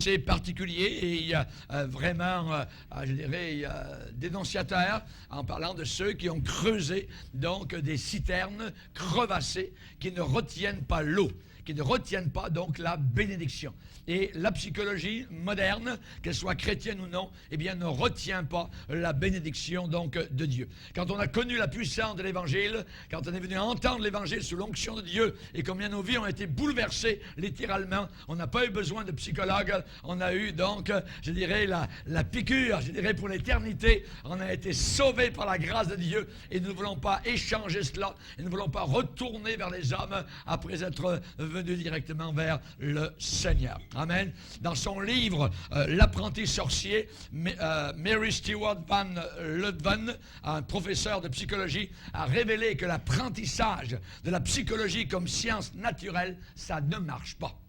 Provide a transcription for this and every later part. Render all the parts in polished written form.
C'est particulier et il y a vraiment, je dirais, dénonciateurs en parlant de ceux qui ont creusé donc des citernes crevassées qui ne retiennent pas l'eau, qui ne retiennent pas donc la bénédiction. Et la psychologie moderne, qu'elle soit chrétienne ou non, eh bien, ne retient pas la bénédiction donc de Dieu. Quand on a connu la puissance de l'Évangile, quand on est venu entendre l'Évangile sous l'onction de Dieu et combien nos vies ont été bouleversées littéralement, on n'a pas eu besoin de psychologue, on a eu donc, je dirais, la piqûre, je dirais, pour l'éternité. On a été sauvés par la grâce de Dieu et nous ne voulons pas échanger cela et nous ne voulons pas retourner vers les hommes après être venus directement vers le Seigneur. Amen. Dans son livre L'apprenti sorcier, Mary Stewart Van Leeuwen, un professeur de psychologie, a révélé que l'apprentissage de la psychologie comme science naturelle, ça ne marche pas.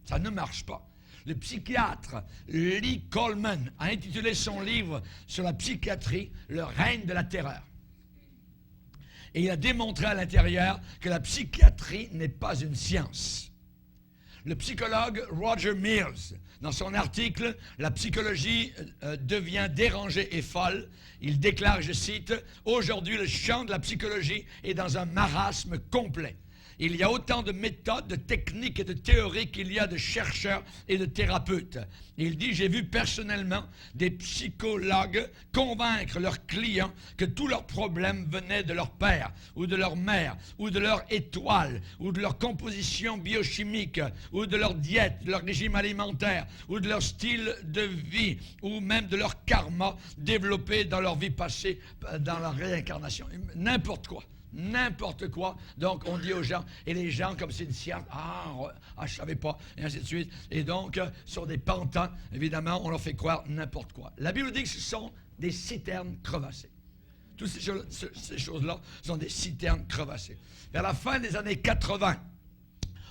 Ça ne marche pas. Le psychiatre Lee Coleman a intitulé son livre sur la psychiatrie « Le règne de la terreur ». Et il a démontré à l'intérieur que la psychiatrie n'est pas une science. Le psychologue Roger Mears, dans son article « La psychologie devient dérangée et folle », il déclare, je cite, « Aujourd'hui, le champ de la psychologie est dans un marasme complet. Il y a autant de méthodes, de techniques et de théories qu'il y a de chercheurs et de thérapeutes. » Il dit, j'ai vu personnellement des psychologues convaincre leurs clients que tous leurs problèmes venaient de leur père, ou de leur mère, ou de leur étoile, ou de leur composition biochimique, ou de leur diète, de leur régime alimentaire, ou de leur style de vie, ou même de leur karma développé dans leur vie passée, dans leur réincarnation. N'importe quoi. N'importe quoi. Donc, on dit aux gens, et les gens, comme c'est une science, je savais pas, et ainsi de suite. Et donc, sur des pantans, évidemment, on leur fait croire n'importe quoi. La Bible dit que ce sont des citernes crevassées. Toutes ces choses-là sont des citernes crevassées. Vers la fin des années 80,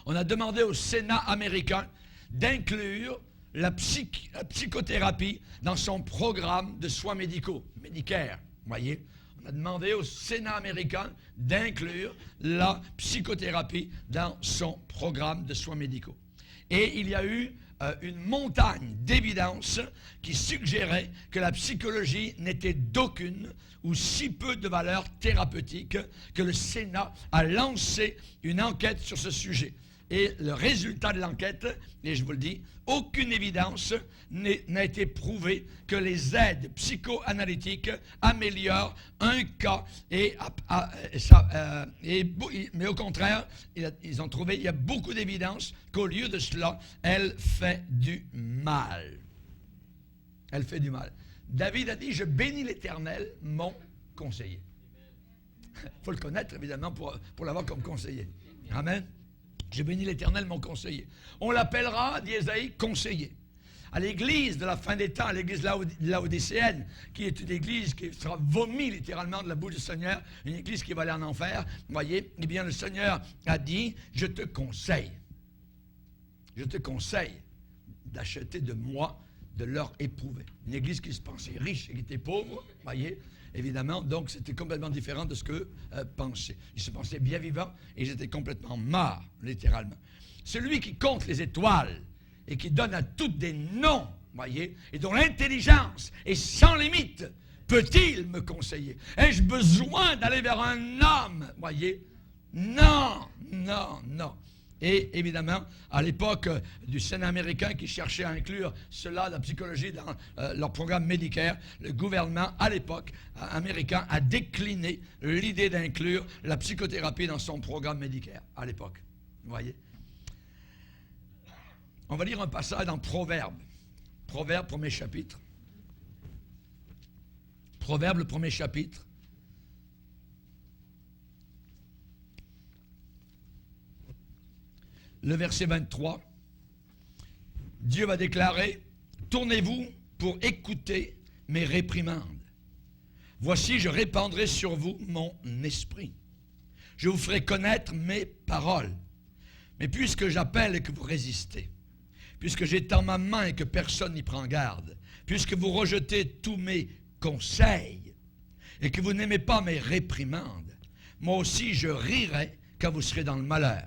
on a demandé au Sénat américain d'inclure la psychothérapie dans son programme de soins médicaux, Medicare, voyez. On a demandé au Sénat américain d'inclure la psychothérapie dans son programme de soins médicaux. Et il y a eu une montagne d'évidences qui suggérait que la psychologie n'était d'aucune ou si peu de valeur thérapeutique que le Sénat a lancé une enquête sur ce sujet. Et le résultat de l'enquête, et je vous le dis, aucune évidence n'a été prouvée que les aides psychoanalytiques améliorent un cas. Mais au contraire, ils ont trouvé, il y a beaucoup d'évidences qu'au lieu de cela, elle fait du mal. Elle fait du mal. David a dit, je bénis l'Éternel, mon conseiller. Il faut le connaître, évidemment, pour l'avoir comme conseiller. Amen. Je bénis l'Éternel, mon conseiller. On l'appellera, dit Ésaïe, conseiller. À l'église de la fin des temps, à l'église laodicéenne, qui est une église qui sera vomie littéralement de la bouche du Seigneur, une église qui va aller en enfer, vous voyez, eh bien le Seigneur a dit, je te conseille d'acheter de moi de l'or éprouvé. Une église qui se pensait riche et qui était pauvre, vous voyez, évidemment, donc c'était complètement différent de ce qu'eux pensaient. Ils se pensaient bien vivants et ils étaient complètement morts, littéralement. Celui qui compte les étoiles et qui donne à toutes des noms, voyez, et dont l'intelligence est sans limite, peut-il me conseiller? Ai-je besoin d'aller vers un homme, voyez? Non, non, non. Et évidemment, à l'époque du Sénat américain qui cherchait à inclure cela, la psychologie, dans leur programme Medicare, le gouvernement, à l'époque américain, a décliné l'idée d'inclure la psychothérapie dans son programme Medicare, à l'époque. Vous voyez? On va lire un passage dans Proverbes. Proverbes, premier chapitre. Proverbes, le premier chapitre. Le verset 23, Dieu va déclarer, « Tournez-vous pour écouter mes réprimandes. Voici, je répandrai sur vous mon esprit. Je vous ferai connaître mes paroles. Mais puisque j'appelle et que vous résistez, puisque j'étends ma main et que personne n'y prend garde, puisque vous rejetez tous mes conseils et que vous n'aimez pas mes réprimandes, moi aussi je rirai quand vous serez dans le malheur.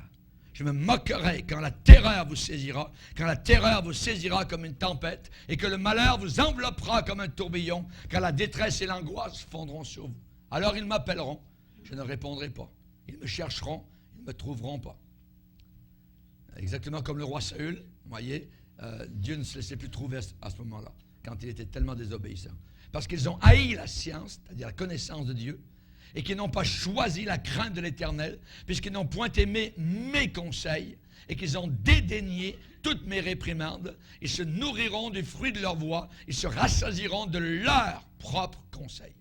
Je me moquerai quand la terreur vous saisira, quand la terreur vous saisira comme une tempête, et que le malheur vous enveloppera comme un tourbillon, quand la détresse et l'angoisse fondront sur vous. Alors ils m'appelleront, je ne répondrai pas. Ils me chercheront, ils ne me trouveront pas. Exactement comme le roi Saül, vous voyez, Dieu ne se laissait plus trouver à ce moment-là, quand il était tellement désobéissant. Parce qu'ils ont haï la science, c'est-à-dire la connaissance de Dieu, et qu'ils n'ont pas choisi la crainte de l'Éternel, puisqu'ils n'ont point aimé mes conseils, et qu'ils ont dédaigné toutes mes réprimandes. Ils se nourriront du fruit de leur voix, ils se rassasieront de leurs propres conseils.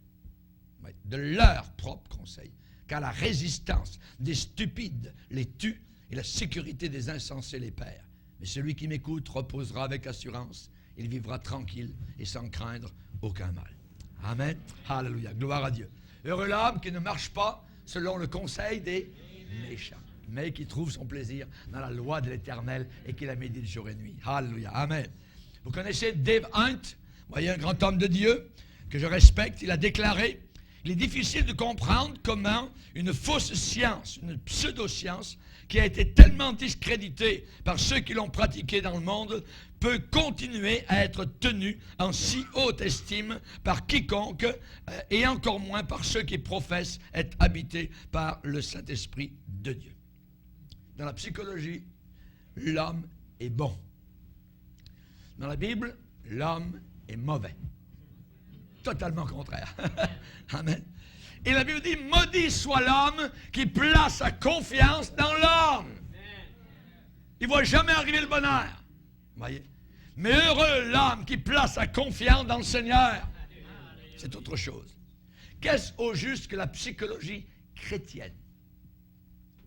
Oui, de leurs propres conseils. Car la résistance des stupides les tue, et la sécurité des insensés les perd. Mais celui qui m'écoute reposera avec assurance, il vivra tranquille et sans craindre aucun mal. Amen. Alléluia. Gloire à Dieu. Heureux l'homme qui ne marche pas selon le conseil des méchants, mais qui trouve son plaisir dans la loi de l'Éternel et qui la médite jour et nuit. Alléluia. Amen. Vous connaissez Dave Hunt, vous voyez, un grand homme de Dieu que je respecte. Il a déclaré: il est difficile de comprendre comment une fausse science, une pseudo-science, qui a été tellement discréditée par ceux qui l'ont pratiquée dans le monde, peut continuer à être tenue en si haute estime par quiconque, et encore moins par ceux qui professent être habités par le Saint-Esprit de Dieu. Dans la psychologie, l'homme est bon. Dans la Bible, l'homme est mauvais. Totalement contraire. Amen. Et la Bible dit: maudit soit l'homme qui place sa confiance dans l'homme. Il ne voit jamais arriver le bonheur. Voyez? Mais heureux l'homme qui place sa confiance dans le Seigneur. C'est autre chose. Qu'est-ce au juste que la psychologie chrétienne?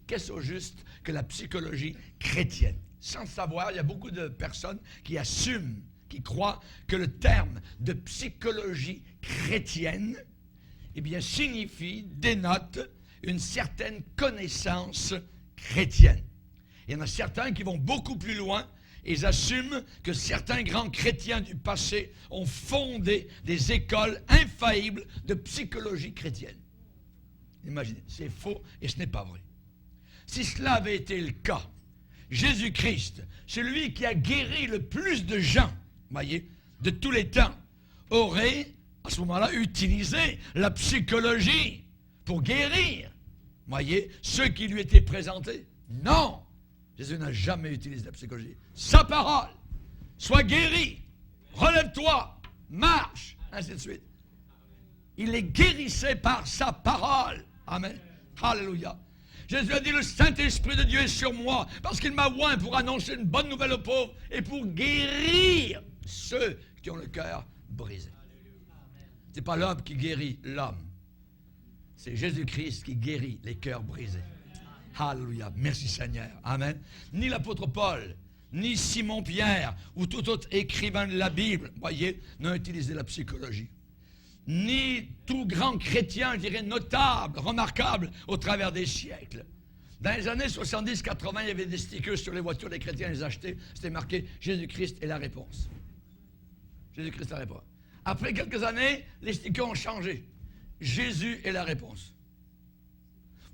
Qu'est-ce au juste que la psychologie chrétienne? Sans le savoir, il y a beaucoup de personnes qui assument, qui croient que le terme de psychologie chrétienne, eh bien, signifie, dénote une certaine connaissance chrétienne. Il y en a certains qui vont beaucoup plus loin. Ils assument que certains grands chrétiens du passé ont fondé des écoles infaillibles de psychologie chrétienne. Imaginez, c'est faux et ce n'est pas vrai. Si cela avait été le cas, Jésus-Christ, celui qui a guéri le plus de gens, voyez, de tous les temps, aurait, à ce moment-là, utilisé la psychologie pour guérir, voyez, ceux qui lui étaient présentés. Non! Jésus n'a jamais utilisé la psychologie. Sa parole, sois guéri, relève-toi, marche, ainsi de suite. Il les guérissait par sa parole. Amen. Alléluia. Jésus a dit: le Saint-Esprit de Dieu est sur moi, parce qu'il m'a oint pour annoncer une bonne nouvelle aux pauvres et pour guérir ceux qui ont le cœur brisé. Ce n'est pas l'homme qui guérit l'homme. C'est Jésus-Christ qui guérit les cœurs brisés. Alléluia. Merci Seigneur. Amen. Ni l'apôtre Paul, ni Simon-Pierre, ou tout autre écrivain de la Bible, voyez, n'ont utilisé la psychologie. Ni tout grand chrétien, je dirais, notable, remarquable au travers des siècles. Dans les années 70-80, il y avait des stickers sur les voitures des chrétiens, ils les achetaient, c'était marqué « Jésus-Christ est la réponse ». Jésus-Christ est la réponse. Après quelques années, les stickers ont changé. Jésus est la réponse.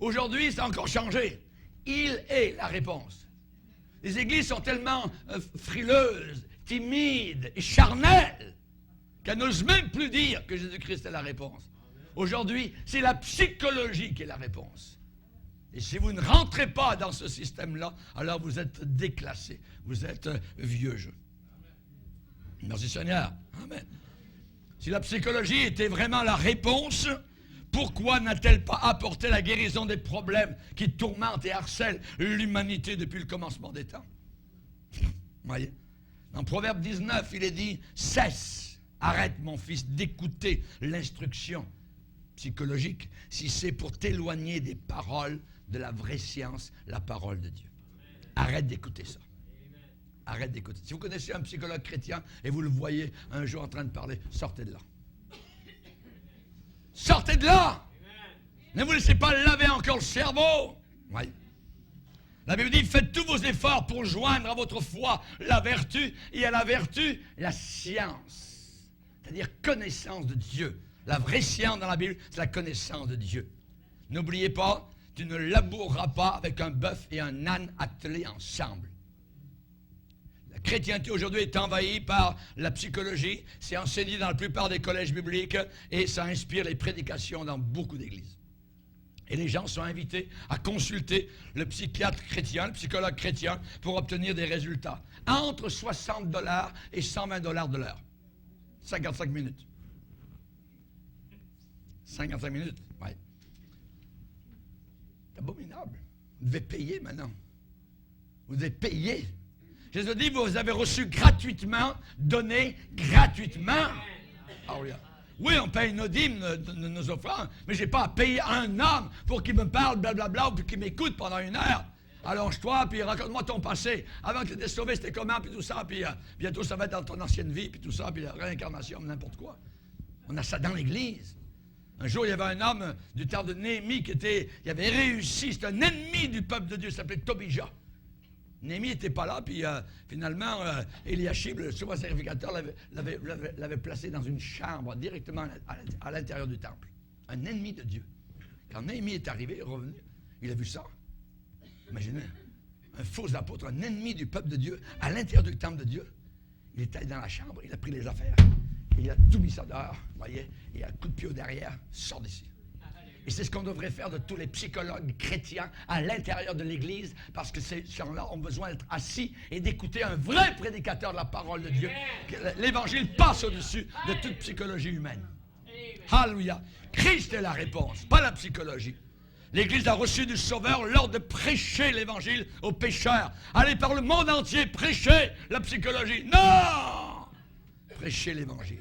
Aujourd'hui, ça a encore changé. Il est la réponse. Les églises sont tellement frileuses, timides et charnelles qu'elles n'osent même plus dire que Jésus-Christ est la réponse. Aujourd'hui, c'est la psychologie qui est la réponse. Et si vous ne rentrez pas dans ce système-là, alors vous êtes déclassé, vous êtes vieux jeu. Merci Seigneur. Amen. Si la psychologie était vraiment la réponse, pourquoi n'a-t-elle pas apporté la guérison des problèmes qui tourmentent et harcèlent l'humanité depuis le commencement des temps? Voyez? Dans Proverbe 19, il est dit: cesse, arrête mon fils d'écouter l'instruction psychologique si c'est pour t'éloigner des paroles de la vraie science, la parole de Dieu. Arrête d'écouter ça. Arrête d'écouter. Si vous connaissez un psychologue chrétien et vous le voyez un jour en train de parler, sortez de là. Sortez de là! Ne vous laissez pas laver encore le cerveau. Oui. La Bible dit: faites tous vos efforts pour joindre à votre foi la vertu, et à la vertu, la science. C'est-à-dire connaissance de Dieu. La vraie science dans la Bible, c'est la connaissance de Dieu. N'oubliez pas tu ne laboureras pas avec un bœuf et un âne attelés ensemble. La chrétienté aujourd'hui est envahie par la psychologie. C'est enseigné dans la plupart des collèges bibliques et ça inspire les prédications dans beaucoup d'églises. Et les gens sont invités à consulter le psychiatre chrétien, le psychologue chrétien, pour obtenir des résultats. Entre 60 $ et 120 $ de l'heure. 55 minutes. 55 minutes, oui. C'est abominable. Vous devez payer maintenant. Vous devez payer. Jésus dit, vous avez reçu gratuitement, donné gratuitement. Ah oui. Oui, on paye nos dîmes, nos offrandes, mais je n'ai pas à payer un homme pour qu'il me parle, blablabla, puis qu'il m'écoute pendant 1 heure. Allonge-toi, puis raconte-moi ton passé. Avant que tu étais sauvé, c'était comment, puis tout ça, puis bientôt ça va être dans ton ancienne vie, puis tout ça, puis la réincarnation, n'importe quoi. On a ça dans l'Église. Un jour, il y avait un homme du temps de Néhémie il avait réussi, c'était un ennemi du peuple de Dieu, il s'appelait Tobija. Néhémie n'était pas là, puis finalement, Eliashib, le souverain sacrificateur, l'avait placé dans une chambre directement à l'intérieur du temple. Un ennemi de Dieu. Quand Néhémie est arrivé, est revenu, il a vu ça. Imaginez, un faux apôtre, un ennemi du peuple de Dieu, à l'intérieur du temple de Dieu. Il est allé dans la chambre, il a pris les affaires, et il a tout mis ça dehors, voyez, et un coup de pied au derrière, sort d'ici. Et c'est ce qu'on devrait faire de tous les psychologues chrétiens à l'intérieur de l'Église, parce que ces gens-là ont besoin d'être assis et d'écouter un vrai prédicateur de la parole de Dieu. L'Évangile passe au-dessus de toute psychologie humaine. Alléluia. Christ est la réponse, pas la psychologie. L'Église a reçu du Sauveur l'ordre de prêcher l'Évangile aux pécheurs. Allez par le monde entier, prêcher la psychologie. Non! Prêcher l'Évangile.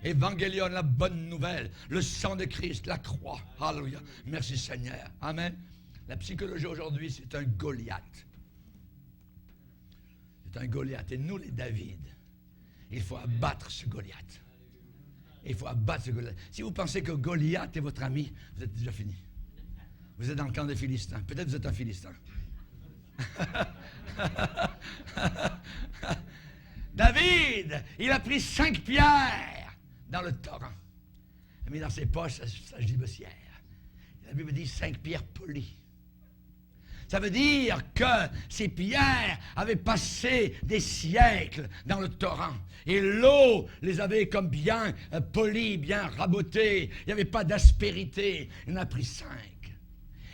Évangélion, la bonne nouvelle, le sang de Christ, la croix. Alléluia. Merci Seigneur. Amen. La psychologie aujourd'hui, c'est un Goliath. C'est un Goliath. Et nous, les David, il faut abattre ce Goliath. Il faut abattre ce Goliath. Si vous pensez que Goliath est votre ami, vous êtes déjà fini. Vous êtes dans le camp des Philistins. Peut-être vous êtes un Philistin. David, il a pris 5 pierres dans le torrent. Il a mis dans ses poches sa gibecière. La Bible dit 5 pierres polies. Ça veut dire que ces pierres avaient passé des siècles dans le torrent. Et l'eau les avait comme bien polies, bien rabotées. Il n'y avait pas d'aspérité. Il en a pris 5.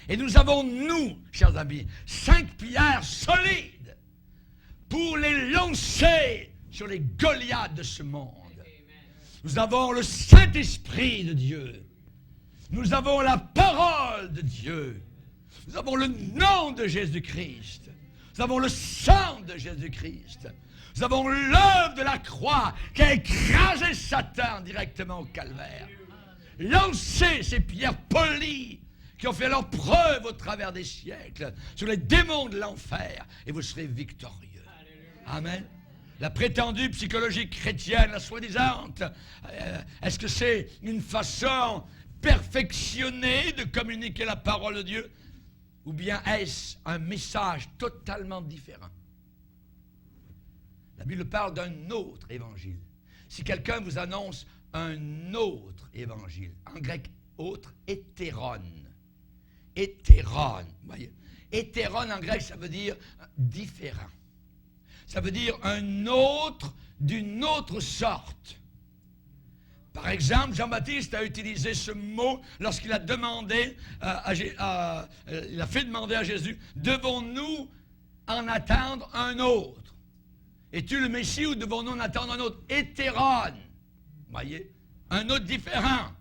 Et nous avons, nous, chers amis, 5 pierres solides pour les lancer sur les Goliaths de ce monde. Nous avons le Saint-Esprit de Dieu. Nous avons la parole de Dieu. Nous avons le nom de Jésus-Christ. Nous avons le sang de Jésus-Christ. Nous avons l'œuvre de la croix qui a écrasé Satan directement au calvaire. Lancez ces pierres polies qui ont fait leur preuve au travers des siècles sur les démons de l'enfer et vous serez victorieux. Amen. La prétendue psychologie chrétienne, la soi-disant, est-ce que c'est une façon perfectionnée de communiquer la parole de Dieu? Ou bien est-ce un message totalement différent? La Bible parle d'un autre évangile. Si quelqu'un vous annonce un autre évangile, en grec, autre, hétéron. Hétéron, voyez. Hétéron en grec, ça veut dire différent. Ça veut dire un autre d'une autre sorte. Par exemple, Jean-Baptiste a utilisé ce mot lorsqu'il a demandé, il a fait demander à Jésus, devons-nous en attendre un autre? Es-tu le Messie ou devons-nous en attendre un autre? Hétéron, voyez, un autre différent.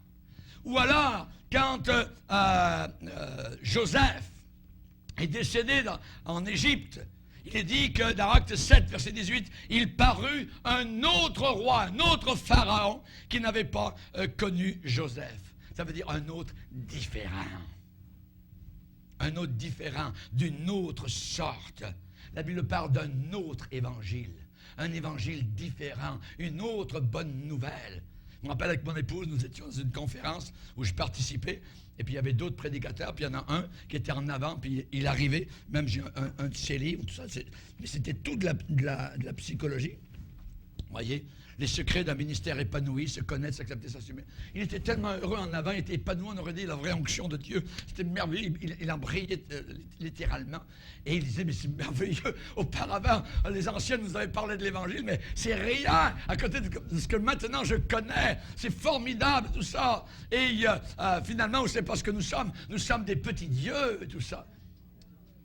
Ou alors, quand Joseph est décédé en Égypte, il est dit que dans Acte 7, verset 18, il parut un autre roi, un autre pharaon qui n'avait pas connu Joseph. Ça veut dire un autre différent. Un autre différent, d'une autre sorte. La Bible parle d'un autre évangile. Un évangile différent, une autre bonne nouvelle. Je me rappelle avec mon épouse, nous étions dans une conférence où je participais. Et puis il y avait d'autres prédicateurs, puis il y en a un qui était en avant, puis il arrivait, même j'ai un de ses livres, tout ça, mais c'était tout de la psychologie. Voyez, les secrets d'un ministère épanoui, se connaître, s'accepter, s'assumer. Il était tellement heureux en avant, il était épanoui, on aurait dit la vraie onction de Dieu. C'était merveilleux, il en brillait littéralement. Et il disait, mais c'est merveilleux. Auparavant, les anciens nous avaient parlé de l'Évangile, mais c'est rien à côté de ce que maintenant je connais. C'est formidable tout ça. Et finalement, on ne sait pas ce que nous sommes des petits dieux, tout ça.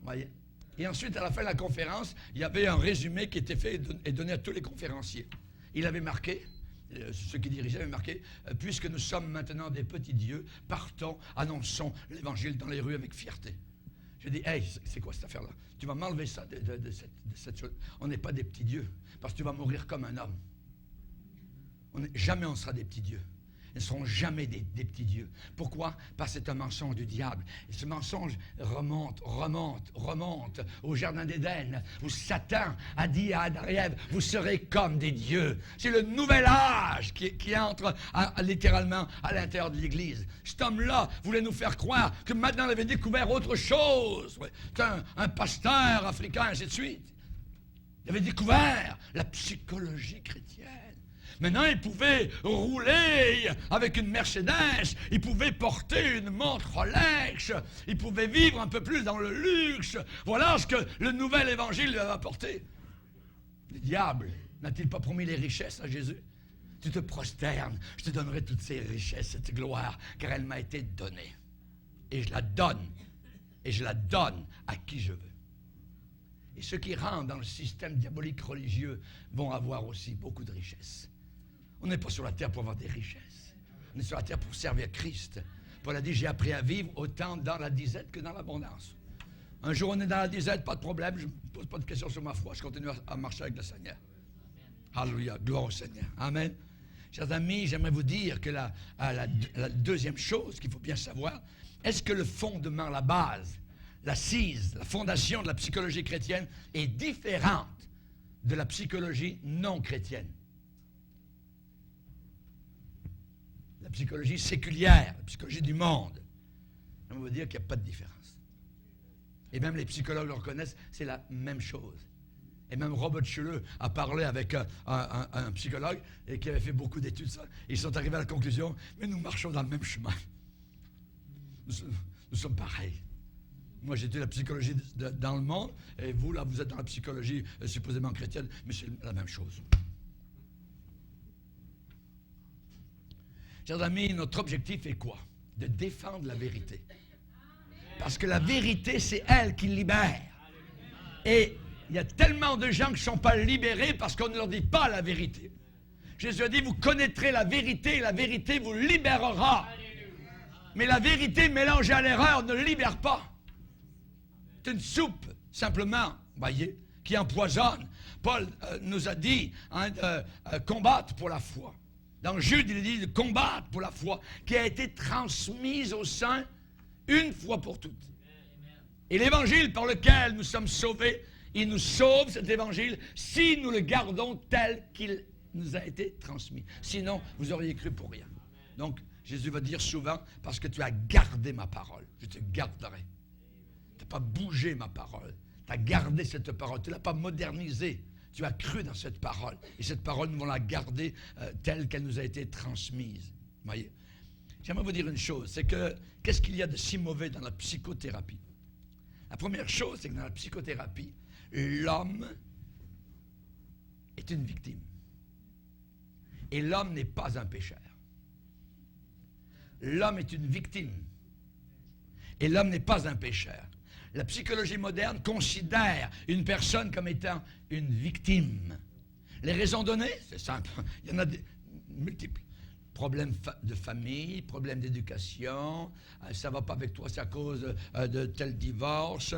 Voyez. Et ensuite, à la fin de la conférence, il y avait un résumé qui était fait et donné à tous les conférenciers. Il avait marqué, ceux qui dirigeaient avaient marqué, puisque nous sommes maintenant des petits dieux, partons, annonçons l'Évangile dans les rues avec fierté. J'ai dit, hey, c'est quoi cette affaire-là? Tu vas m'enlever ça de cette chose. On n'est pas des petits dieux, parce que tu vas mourir comme un homme. Jamais on sera des petits dieux. Ils ne seront jamais des petits dieux. Pourquoi? Parce que c'est un mensonge du diable. Et ce mensonge remonte au jardin d'Éden, où Satan a dit à Adam et Ève, vous serez comme des dieux. C'est le nouvel âge qui entre littéralement à l'intérieur de l'Église. Cet homme-là voulait nous faire croire que maintenant il avait découvert autre chose. Ouais. C'est un pasteur africain, ainsi de suite. Il avait découvert la psychologie chrétienne. Maintenant, il pouvait rouler avec une Mercedes, il pouvait porter une montre Rolex, il pouvait vivre un peu plus dans le luxe. Voilà ce que le nouvel évangile lui avait apporté. Le diable n'a-t-il pas promis les richesses à Jésus? Tu te prosternes, je te donnerai toutes ces richesses, cette gloire, car elle m'a été donnée. Et je la donne, à qui je veux. Et ceux qui rentrent dans le système diabolique religieux vont avoir aussi beaucoup de richesses. On n'est pas sur la terre pour avoir des richesses. On est sur la terre pour servir Christ. Paul a dit, j'ai appris à vivre autant dans la disette que dans l'abondance. Un jour, on est dans la disette, pas de problème, je ne me pose pas de questions sur ma foi, je continue à marcher avec le Seigneur. Alléluia, gloire au Seigneur. Amen. Chers amis, j'aimerais vous dire que la deuxième chose qu'il faut bien savoir, est-ce que le fondement, la base, l'assise, la fondation de la psychologie chrétienne est différente de la psychologie non chrétienne? La psychologie séculière, la psychologie du monde. On va dire qu'il n'y a pas de différence. Et même les psychologues le reconnaissent, c'est la même chose. Et même Robert Schuller a parlé avec un psychologue et qui avait fait beaucoup d'études. Ils sont arrivés à la conclusion, mais nous marchons dans le même chemin. Nous sommes pareils. Moi, j'étais la psychologie dans le monde, et vous, là, vous êtes dans la psychologie supposément chrétienne, mais c'est la même chose. Chers amis, notre objectif est quoi? De défendre la vérité. Parce que la vérité, c'est elle qui libère. Et il y a tellement de gens qui ne sont pas libérés parce qu'on ne leur dit pas la vérité. Jésus a dit, vous connaîtrez la vérité et la vérité vous libérera. Mais la vérité mélangée à l'erreur ne libère pas. C'est une soupe, simplement, voyez, qui empoisonne. Paul nous a dit de combattre pour la foi. Dans Jude, il dit de combattre pour la foi qui a été transmise aux saints une fois pour toutes. Et l'évangile par lequel nous sommes sauvés, il nous sauve, cet évangile, si nous le gardons tel qu'il nous a été transmis. Sinon, vous auriez cru pour rien. Donc, Jésus va dire souvent, parce que tu as gardé ma parole, je te garderai. Tu n'as pas bougé ma parole. Tu as gardé cette parole. Tu ne l'as pas modernisée. Tu as cru dans cette parole. Et cette parole, nous allons la garder telle qu'elle nous a été transmise. Voyez? J'aimerais vous dire une chose, c'est que qu'est-ce qu'il y a de si mauvais dans la psychothérapie? La première chose, c'est que dans la psychothérapie, l'homme est une victime. Et l'homme n'est pas un pécheur. L'homme est une victime. Et l'homme n'est pas un pécheur. La psychologie moderne considère une personne comme étant une victime. Les raisons données, c'est simple. Il y en a multiples. Problèmes de famille, problèmes d'éducation, ça ne va pas avec toi, c'est à cause de tel divorce,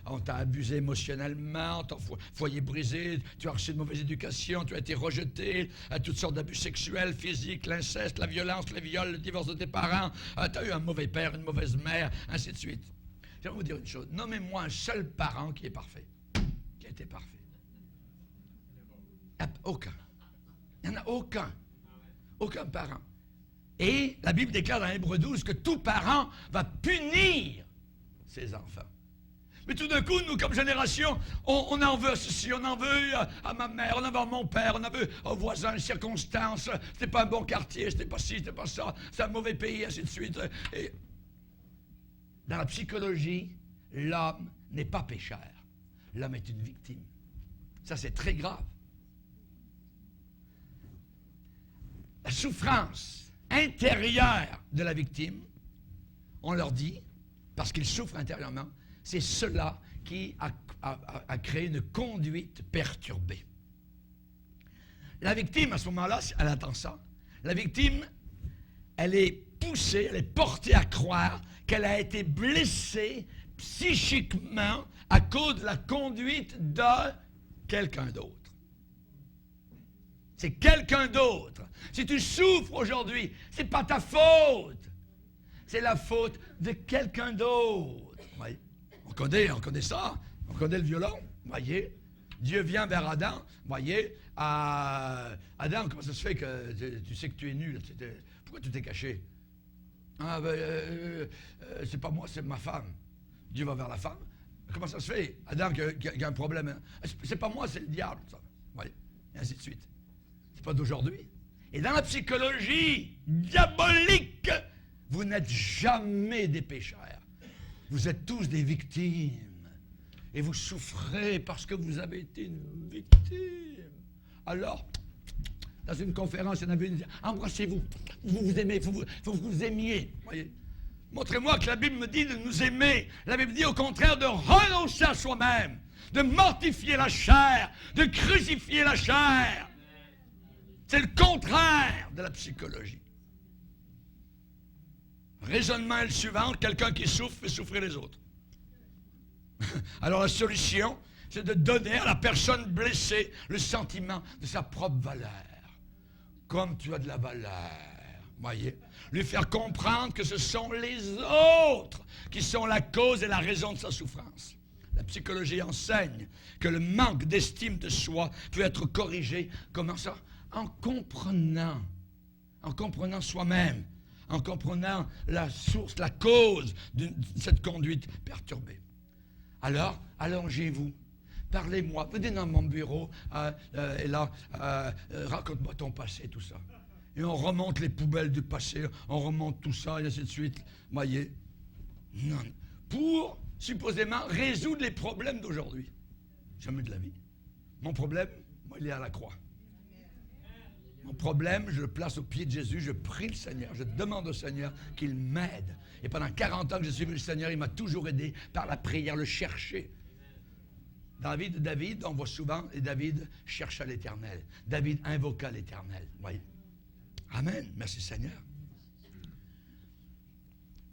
on t'a abusé émotionnellement, ton foyer brisé, tu as reçu une mauvaise éducation, tu as été rejeté, toutes sortes d'abus sexuels, physiques, l'inceste, la violence, les viols, le divorce de tes parents, tu as eu un mauvais père, une mauvaise mère, ainsi de suite. J'aimerais vous dire une chose, nommez-moi un seul parent qui est parfait, qui a été parfait. Aucun. Il n'y en a aucun. Aucun parent. Et la Bible déclare dans Hébreux 12 que tout parent va punir ses enfants. Mais tout d'un coup, nous, comme génération, on en veut à ceci, on en veut à ma mère, on en veut à mon père, on en veut aux voisins, les circonstances. C'était pas un bon quartier, c'était pas ci, c'était pas ça, c'est un mauvais pays, ainsi de suite. Et dans la psychologie, l'homme n'est pas pécheur. L'homme est une victime. Ça, c'est très grave. La souffrance intérieure de la victime, on leur dit, parce qu'ils souffrent intérieurement, c'est cela qui a créé une conduite perturbée. La victime, à ce moment-là, elle attend ça. La victime, elle est poussée, elle est portée à croire qu'elle a été blessée psychiquement à cause de la conduite de quelqu'un d'autre. C'est quelqu'un d'autre. Si tu souffres aujourd'hui, c'est pas ta faute. C'est la faute de quelqu'un d'autre. Oui. On connaît ça. On connaît le violon. Voyez. Dieu vient vers Adam. Voyez. Adam, comment ça se fait que tu sais que tu es nu? Pourquoi tu t'es caché? C'est pas moi, c'est ma femme. Dieu va vers la femme. Comment ça se fait? Adam qui a un problème. Hein? C'est pas moi, c'est le diable. Ça. Voyez. Et ainsi de suite. C'est pas d'aujourd'hui. Et dans la psychologie diabolique, vous n'êtes jamais des pécheurs. Vous êtes tous des victimes. Et vous souffrez parce que vous avez été une victime. Alors, dans une conférence, il y en avait une qui disait, embrassez-vous. Vous vous aimez, vous vous aimiez. Voyez. Montrez-moi que la Bible me dit de nous aimer. La Bible dit au contraire de renoncer à soi-même, de mortifier la chair, de crucifier la chair. C'est le contraire de la psychologie. Raisonnement est le suivant, quelqu'un qui souffre fait souffrir les autres. Alors la solution, c'est de donner à la personne blessée le sentiment de sa propre valeur. Comme tu as de la valeur, voyez. Lui faire comprendre que ce sont les autres qui sont la cause et la raison de sa souffrance. La psychologie enseigne que le manque d'estime de soi peut être corrigé. Comment ça? En comprenant soi-même, en comprenant la source, la cause de cette conduite perturbée. Alors, allongez-vous, parlez-moi, venez dans mon bureau, et là, raconte-moi ton passé, tout ça. Et on remonte les poubelles du passé, on remonte tout ça, et ainsi de suite. Voyez, non. Pour, supposément, résoudre les problèmes d'aujourd'hui. Jamais de la vie. Mon problème, moi, il est à la croix. Mon problème, je le place au pied de Jésus, je prie le Seigneur, je demande au Seigneur qu'il m'aide. Et pendant 40 ans que je suis venu le Seigneur, il m'a toujours aidé par la prière, le chercher. Dans la vie de David, on voit souvent, et David chercha l'Éternel. David invoqua l'Éternel. Voyez. Amen. Merci Seigneur.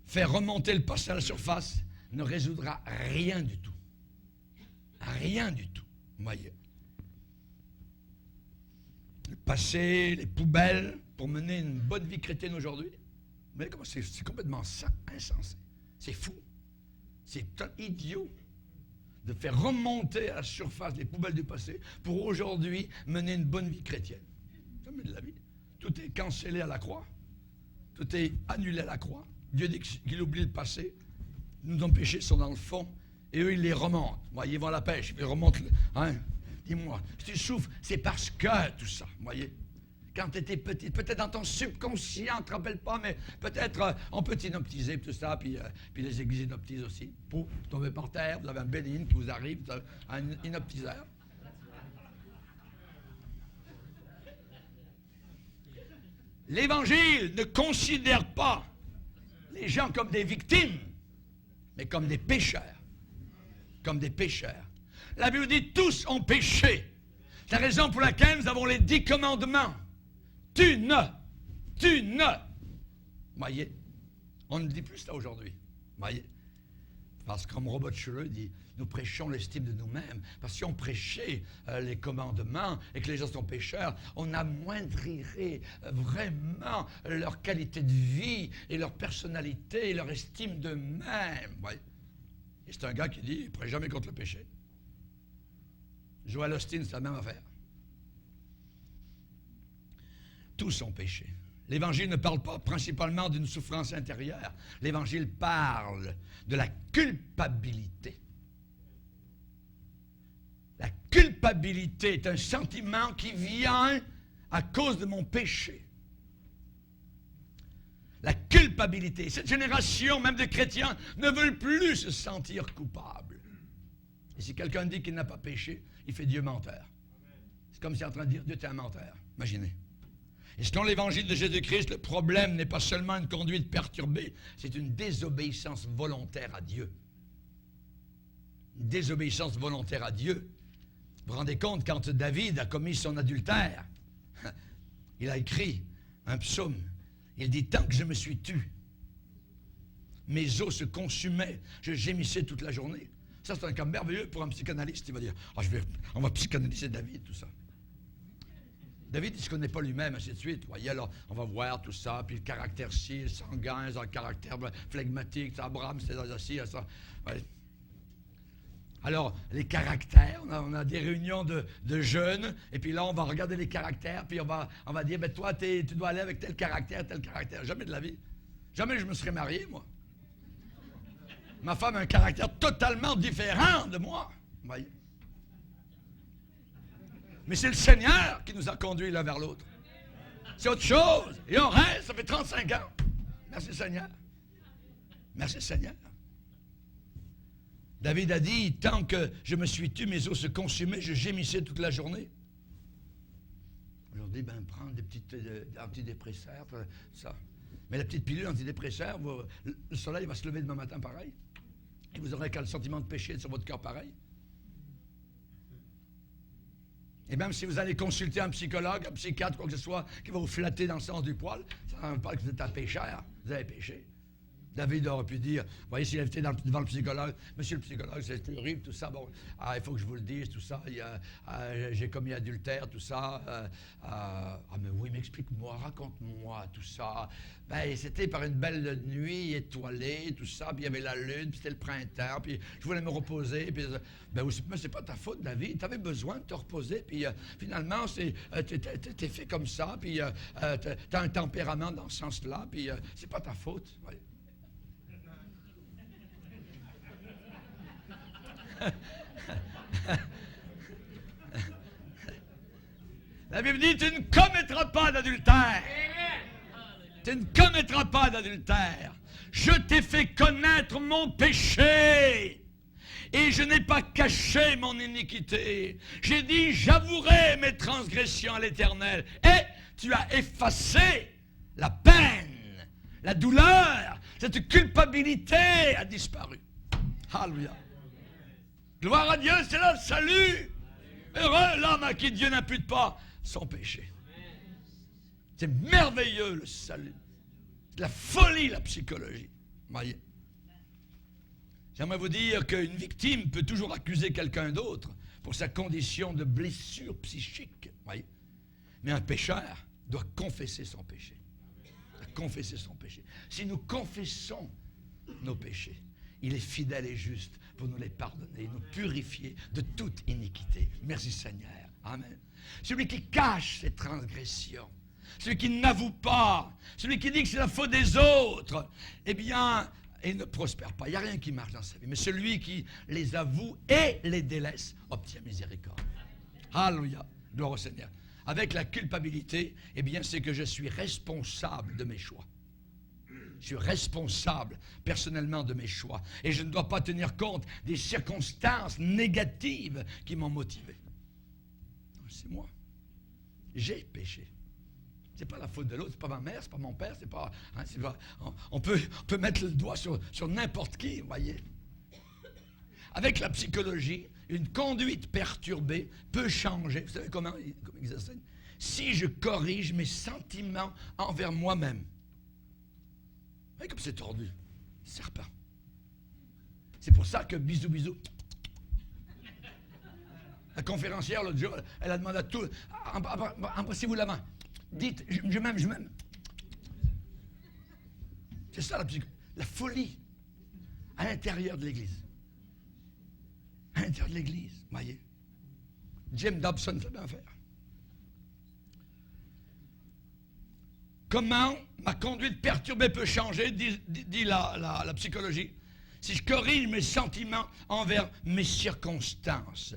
Faire remonter le passé à la surface ne résoudra rien du tout. Rien du tout. Voyez. Le passé, les poubelles, pour mener une bonne vie chrétienne aujourd'hui. Vous voyez comment c'est complètement insensé. C'est fou. C'est idiot de faire remonter à la surface les poubelles du passé pour aujourd'hui mener une bonne vie chrétienne. Jamais de la vie. Tout est cancellé à la croix. Tout est annulé à la croix. Dieu dit qu'il oublie le passé. Nos péchés sont dans le fond. Et eux, ils les remontent. Voyez, ils vont à la pêche. Ils remontent. Hein? Dis-moi, si tu souffres, c'est parce que tout ça. Voyez? Quand tu étais petit, peut-être dans ton subconscient, tu ne te rappelles pas, mais peut-être on peut t'inoptiser, tout ça, puis les églises inoptisent aussi. Pour tomber par terre, vous avez un bénigne qui vous arrive, vous avez un inoptiseur. L'Évangile ne considère pas les gens comme des victimes, mais comme des pécheurs. Comme des pécheurs. La Bible dit tous ont péché. C'est la raison pour laquelle nous avons les 10 commandements. Tu ne. Voyez, on ne dit plus ça aujourd'hui. Voyez, parce que comme Robert Schuller dit, nous prêchons l'estime de nous-mêmes. Parce que si on prêchait les commandements et que les gens sont pécheurs, on amoindrirait vraiment leur qualité de vie et leur personnalité et leur estime d'eux-mêmes. Voyez. Et c'est un gars qui dit, il ne prêche jamais contre le péché. Joel Osteen, c'est la même affaire. Tous ont péché. L'Évangile ne parle pas principalement d'une souffrance intérieure. L'Évangile parle de la culpabilité. culpabilité est un sentiment qui vient à cause de mon péché. La culpabilité. Cette génération, même de chrétiens, ne veulent plus se sentir coupables. Et si quelqu'un dit qu'il n'a pas péché, il fait Dieu menteur. C'est comme s'il est en train de dire Dieu, t'es un menteur. Imaginez. Et selon l'évangile de Jésus-Christ, le problème n'est pas seulement une conduite perturbée, c'est une désobéissance volontaire à Dieu. Une désobéissance volontaire à Dieu. Vous vous rendez compte, quand David a commis son adultère, il a écrit un psaume. Il dit, tant que je me suis tu, mes os se consumaient, je gémissais toute la journée. Ça, c'est un cas merveilleux pour un psychanalyste. Il va dire, on va psychanalyser David, tout ça. David, il ne se connaît pas lui-même, ainsi de suite. Voyez, alors, on va voir tout ça, puis le caractère ci, le sanguin, le caractère flegmatique, ça, Abraham, c'est ça, ça. Ouais. Alors, les caractères, on a des réunions de jeunes, et puis là, on va regarder les caractères, puis on va dire, ben toi, tu dois aller avec tel caractère. Jamais de la vie. Jamais je me serais marié, moi. Ma femme a un caractère totalement différent de moi. Vous voyez? Mais c'est le Seigneur qui nous a conduits l'un vers l'autre. C'est autre chose. Et on reste, ça fait 35 ans. Merci Seigneur. Merci Seigneur. David a dit, tant que je me suis tu, mes os se consumaient, je gémissais toute la journée. Aujourd'hui, prendre des petits antidépresseurs, ça. Mais la petite pilule antidépresseur, le soleil va se lever demain matin pareil. Et vous aurez qu'un sentiment de péché sur votre cœur pareil. Et même si vous allez consulter un psychologue, un psychiatre, quoi que ce soit, qui va vous flatter dans le sens du poil, ça ne veut pas que vous êtes un pécheur, vous avez péché. David aurait pu dire, vous voyez, s'il avait été devant le psychologue, monsieur le psychologue, c'est terrible, tout ça, bon, il faut que je vous le dise, tout ça, j'ai commis adultère, tout ça, mais oui, mais explique-moi, raconte-moi tout ça. C'était par une belle nuit étoilée, tout ça, puis il y avait la lune, puis c'était le printemps, puis je voulais me reposer, puis, mais c'est pas ta faute, David, tu avais besoin de te reposer, puis finalement, t'es fait comme ça, puis t'as un tempérament dans ce sens-là, puis c'est pas ta faute, voyez. La Bible dit, tu ne commettras pas d'adultère. Tu ne commettras pas d'adultère. Je t'ai fait connaître mon péché. Et je n'ai pas caché mon iniquité. J'ai dit, j'avouerai mes transgressions à l'Éternel. Et tu as effacé la peine, la douleur, cette culpabilité a disparu. Alléluia. Gloire à Dieu, c'est là le salut. Heureux l'homme à qui Dieu n'impute pas son péché. C'est merveilleux le salut. C'est la folie, la psychologie. Voyez. J'aimerais vous dire qu'une victime peut toujours accuser quelqu'un d'autre pour sa condition de blessure psychique. Voyez. Mais un pécheur doit confesser son péché. Confesser son péché. Si nous confessons nos péchés, il est fidèle et juste pour nous les pardonner et nous purifier de toute iniquité. Merci Seigneur. Amen. Celui qui cache ses transgressions, celui qui n'avoue pas, celui qui dit que c'est la faute des autres, eh bien, il ne prospère pas. Il n'y a rien qui marche dans sa vie. Mais celui qui les avoue et les délaisse obtient miséricorde. Alléluia. Gloire au Seigneur. Avec la culpabilité, eh bien, c'est que je suis responsable de mes choix. Je suis responsable personnellement de mes choix. Et je ne dois pas tenir compte des circonstances négatives qui m'ont motivé. C'est moi. J'ai péché. C'est pas la faute de l'autre, c'est pas ma mère, c'est pas mon père, c'est pas... On peut mettre le doigt sur n'importe qui, vous voyez. Avec la psychologie, une conduite perturbée peut changer. Vous savez comment ils enseignent? Si je corrige mes sentiments envers moi-même. Vous voyez comme c'est tordu. Serpent. C'est pour ça que bisous, bisous. La conférencière, l'autre jour, elle a demandé à tout. Embrassez-vous la main. Dites, je m'aime. C'est ça la folie à l'intérieur de l'Église. À l'intérieur de l'Église, vous voyez. Jim Dobson fait bien faire. Comment ma conduite perturbée peut changer, dit la psychologie, si je corrige mes sentiments envers mes circonstances.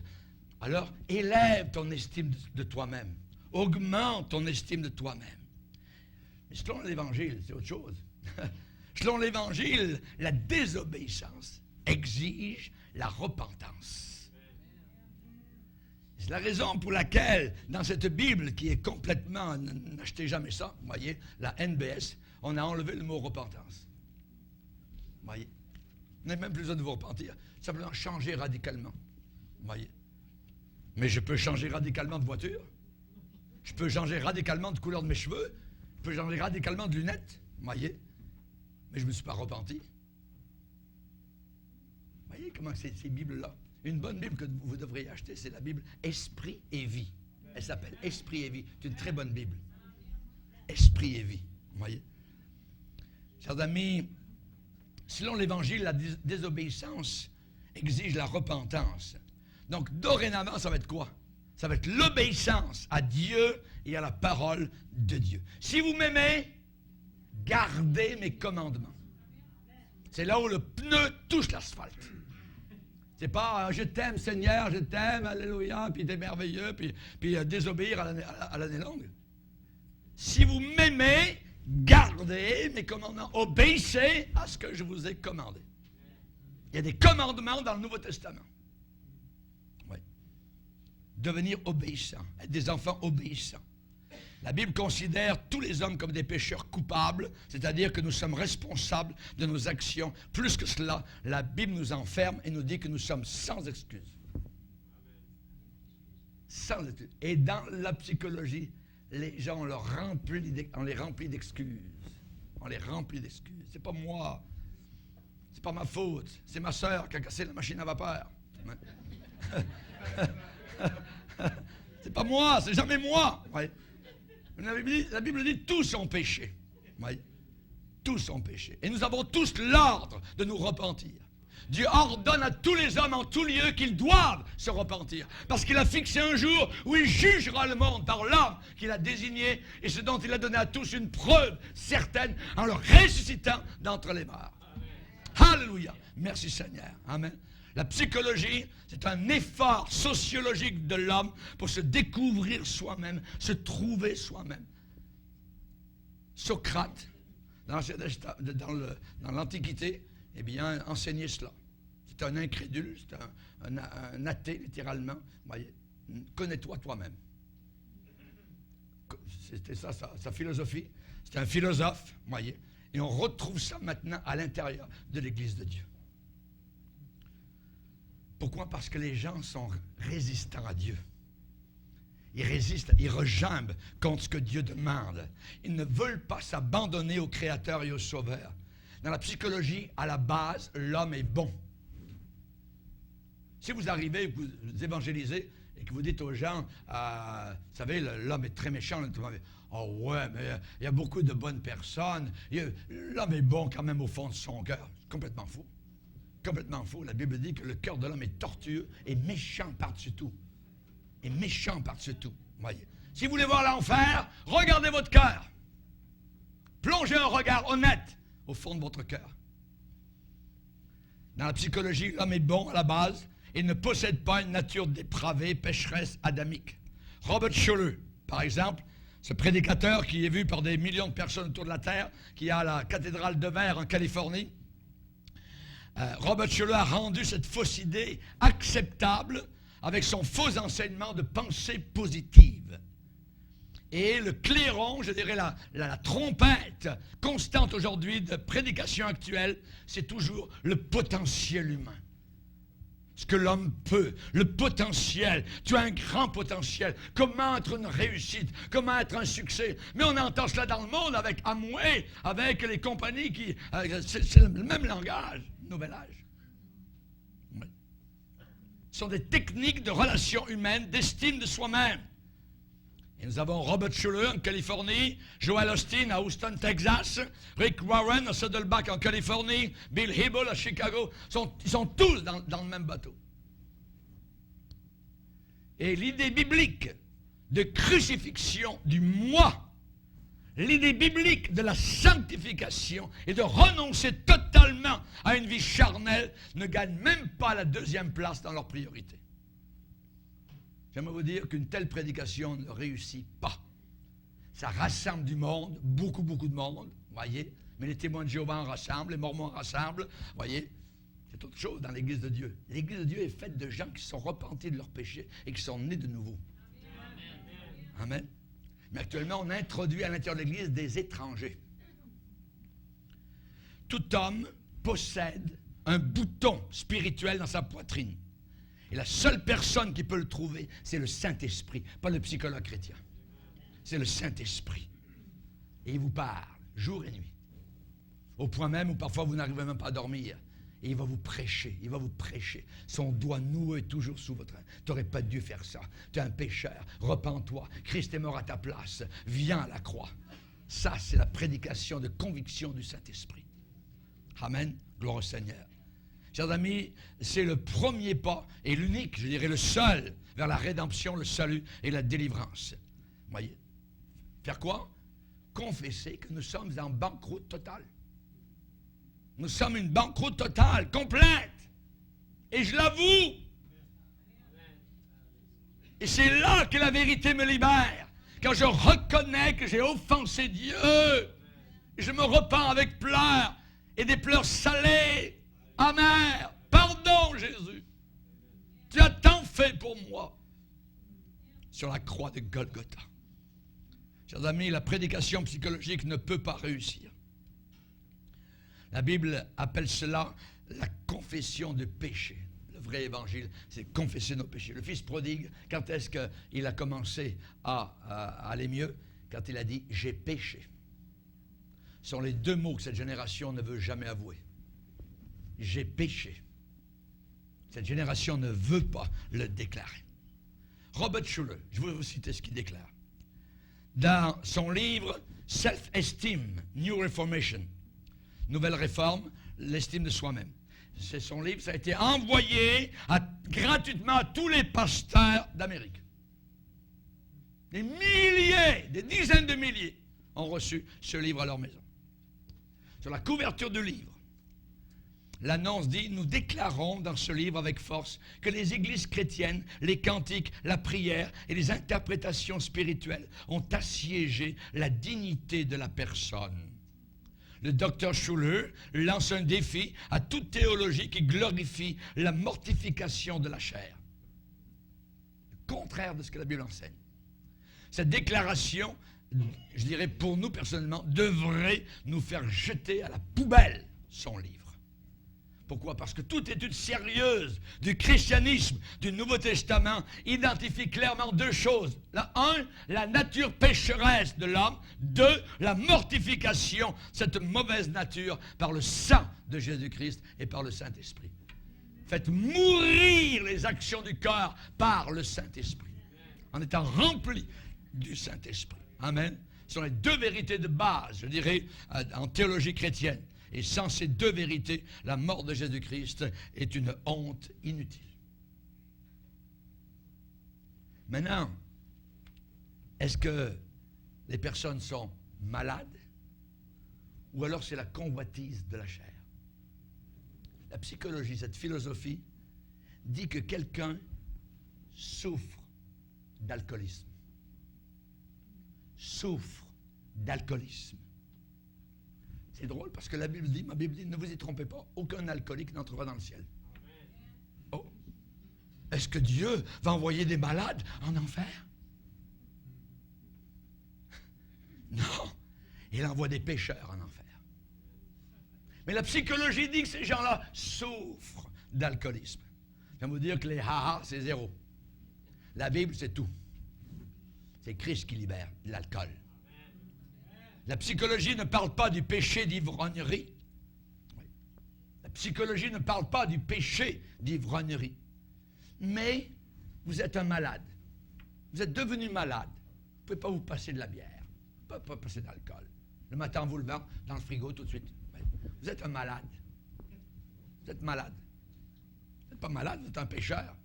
Alors, élève ton estime de toi-même. Augmente ton estime de toi-même. Mais selon l'Évangile, c'est autre chose. Selon l'Évangile, la désobéissance exige la repentance. C'est la raison pour laquelle, dans cette Bible qui est complètement, n'achetez jamais ça, vous voyez, la NBS, on a enlevé le mot repentance. Vous voyez, vous n'avez même plus besoin de vous repentir, simplement changer radicalement. Vous voyez. Mais je peux changer radicalement de voiture, je peux changer radicalement de couleur de mes cheveux, je peux changer radicalement de lunettes, vous voyez, mais je ne me suis pas repenti. Vous voyez comment c'est ces Bibles-là? Une bonne Bible que vous devriez acheter, c'est la Bible Esprit et Vie. Elle s'appelle Esprit et Vie. C'est une très bonne Bible. Esprit et Vie. Vous voyez? Chers amis, selon l'Évangile, la désobéissance exige la repentance. Donc, dorénavant, ça va être quoi? Ça va être l'obéissance à Dieu et à la parole de Dieu. Si vous m'aimez, gardez mes commandements. C'est là où le pneu touche l'asphalte. C'est pas je t'aime Seigneur, je t'aime, alléluia, puis t'es merveilleux, puis désobéir à l'année longue. Si vous m'aimez, gardez mes commandements, obéissez à ce que je vous ai commandé. Il y a des commandements dans le Nouveau Testament. Oui. Devenir obéissant, être des enfants obéissants. La Bible considère tous les hommes comme des pécheurs coupables, c'est-à-dire que nous sommes responsables de nos actions. Plus que cela, la Bible nous enferme et nous dit que nous sommes sans excuse. Sans excuse. Et dans la psychologie, les gens, on les remplit d'excuses. On les remplit d'excuses. C'est pas moi. C'est pas ma faute. C'est ma sœur qui a cassé la machine à vapeur. C'est pas moi, c'est jamais moi. Ouais. La Bible dit tous sont péchés. Oui. Tous sont péchés. Et nous avons tous l'ordre de nous repentir. Dieu ordonne à tous les hommes en tout lieu qu'ils doivent se repentir. Parce qu'il a fixé un jour où il jugera le monde par l'homme qu'il a désigné et ce dont il a donné à tous une preuve certaine en le ressuscitant d'entre les morts. Amen. Alléluia. Merci Seigneur. Amen. La psychologie, c'est un effort sociologique de l'homme pour se découvrir soi-même, se trouver soi-même. Socrate, dans l'Antiquité, eh bien, enseignait cela. C'est un incrédule, c'est un athée, littéralement. Vous voyez, connais-toi toi-même. C'était ça, sa philosophie. C'était un philosophe, vous voyez. Et on retrouve ça maintenant à l'intérieur de l'Église de Dieu. Pourquoi? Parce que les gens sont résistants à Dieu. Ils résistent, ils regimbent contre ce que Dieu demande. Ils ne veulent pas s'abandonner au Créateur et au Sauveur. Dans la psychologie, à la base, l'homme est bon. Si vous arrivez, vous évangélisez et que vous dites aux gens, vous savez, l'homme est très méchant, oh ouais, mais il y a beaucoup de bonnes personnes. L'homme est bon quand même au fond de son cœur. C'est complètement faux. Complètement faux. La Bible dit que le cœur de l'homme est tortueux et méchant par-dessus tout. Et méchant par-dessus tout. Voyez. Si vous voulez voir l'enfer, regardez votre cœur. Plongez un regard honnête au fond de votre cœur. Dans la psychologie, l'homme est bon à la base et ne possède pas une nature dépravée, pécheresse, adamique. Robert Schuller, par exemple, ce prédicateur qui est vu par des millions de personnes autour de la terre, qui a la cathédrale de verre en Californie, Robert Schuller a rendu cette fausse idée acceptable avec son faux enseignement de pensée positive. Et le clairon, je dirais la trompette constante aujourd'hui de prédication actuelle, c'est toujours le potentiel humain. Ce que l'homme peut, le potentiel. Tu as un grand potentiel. Comment être une réussite, comment être un succès. Mais on entend cela dans le monde avec Amway, avec les compagnies qui... c'est le même langage, nouvel âge. Oui. Ce sont des techniques de relations humaines, d'estime de soi-même. Et nous avons Robert Schuller en Californie, Joel Osteen à Houston, Texas, Rick Warren à Saddleback en Californie, Bill Hybels à Chicago. Ils sont tous dans le même bateau. Et l'idée biblique de crucifixion du moi, l'idée biblique de la sanctification et de renoncer totalement à une vie charnelle ne gagne même pas la deuxième place dans leur priorité. J'aimerais vous dire qu'une telle prédication ne réussit pas. Ça rassemble du monde, beaucoup de monde, voyez. Mais les témoins de Jéhovah en rassemblent, les mormons en rassemblent, voyez. C'est autre chose dans l'Église de Dieu. L'Église de Dieu est faite de gens qui sont repentis de leurs péchés et qui sont nés de nouveau. Amen. Mais actuellement, on introduit à l'intérieur de l'Église des étrangers. Tout homme possède un bouton spirituel dans sa poitrine. Et la seule personne qui peut le trouver, c'est le Saint-Esprit, pas le psychologue chrétien. C'est le Saint-Esprit. Et il vous parle, jour et nuit. Au point même où parfois vous n'arrivez même pas à dormir. Et il va vous prêcher, il va vous prêcher. Son doigt noueux est toujours sous votre main. Tu n'aurais pas dû faire ça. Tu es un pécheur, repens-toi. Christ est mort à ta place. Viens à la croix. Ça, c'est la prédication de conviction du Saint-Esprit. Amen. Gloire au Seigneur. Chers amis, c'est le premier pas et l'unique, je dirais le seul, vers la rédemption, le salut et la délivrance. Voyez. Faire quoi? Confesser que nous sommes en banqueroute totale. Nous sommes une banqueroute totale, complète. Et je l'avoue. Et c'est là que la vérité me libère. Quand je reconnais que j'ai offensé Dieu, et je me repens avec pleurs, et des pleurs salés, amers. Pardon, Jésus. Tu as tant fait pour moi sur la croix de Golgotha. Chers amis, la prédication psychologique ne peut pas réussir. La Bible appelle cela la confession de péché. Le vrai évangile, c'est confesser nos péchés. Le fils prodigue, quand est-ce qu'il a commencé à aller mieux? Quand il a dit « j'ai péché ». Ce sont les deux mots que cette génération ne veut jamais avouer. J'ai péché. Cette génération ne veut pas le déclarer. Robert Schuller, je vais vous citer ce qu'il déclare. Dans son livre Self-Esteem, New Reformation, Nouvelle Réforme, l'estime de soi-même. C'est son livre, ça a été envoyé gratuitement à tous les pasteurs d'Amérique. Des milliers, des dizaines de milliers ont reçu ce livre à leur maison. Sur la couverture du livre, l'annonce dit « Nous déclarons dans ce livre avec force que les églises chrétiennes, les cantiques, la prière et les interprétations spirituelles ont assiégé la dignité de la personne. » Le docteur Schuller lance un défi à toute théologie qui glorifie la mortification de la chair. Le contraire de ce que la Bible enseigne. Cette déclaration, je dirais pour nous personnellement, devrait nous faire jeter à la poubelle son livre. Pourquoi? Parce que toute étude sérieuse du christianisme, du Nouveau Testament, identifie clairement deux choses. La nature pécheresse de l'homme. 2, la mortification, cette mauvaise nature, par le sang de Jésus-Christ et par le Saint-Esprit. Faites mourir les actions du cœur par le Saint-Esprit, en étant remplis du Saint-Esprit. Amen. Ce sont les deux vérités de base, je dirais, en théologie chrétienne. Et sans ces deux vérités, la mort de Jésus-Christ est une honte inutile. Maintenant, est-ce que les personnes sont malades ou alors c'est la convoitise de la chair? La psychologie, cette philosophie, dit que quelqu'un souffre d'alcoolisme. Souffre d'alcoolisme. C'est drôle parce que la Bible dit, ma Bible dit, ne vous y trompez pas, aucun alcoolique n'entrera dans le ciel. Oh, est-ce que Dieu va envoyer des malades en enfer? Non, il envoie des pécheurs en enfer. Mais la psychologie dit que ces gens-là souffrent d'alcoolisme. Je vais vous dire que les ha-ha, c'est zéro. La Bible, c'est tout. C'est Christ qui libère l'alcool. La psychologie ne parle pas du péché d'ivrognerie. La psychologie ne parle pas du péché d'ivrognerie. Mais vous êtes un malade. Vous êtes devenu malade. Vous ne pouvez pas vous passer de la bière. Vous ne pouvez pas passer d'alcool. Le matin, vous le vend dans le frigo tout de suite. Vous êtes un malade. Vous êtes malade. Vous n'êtes pas malade, vous êtes un pécheur.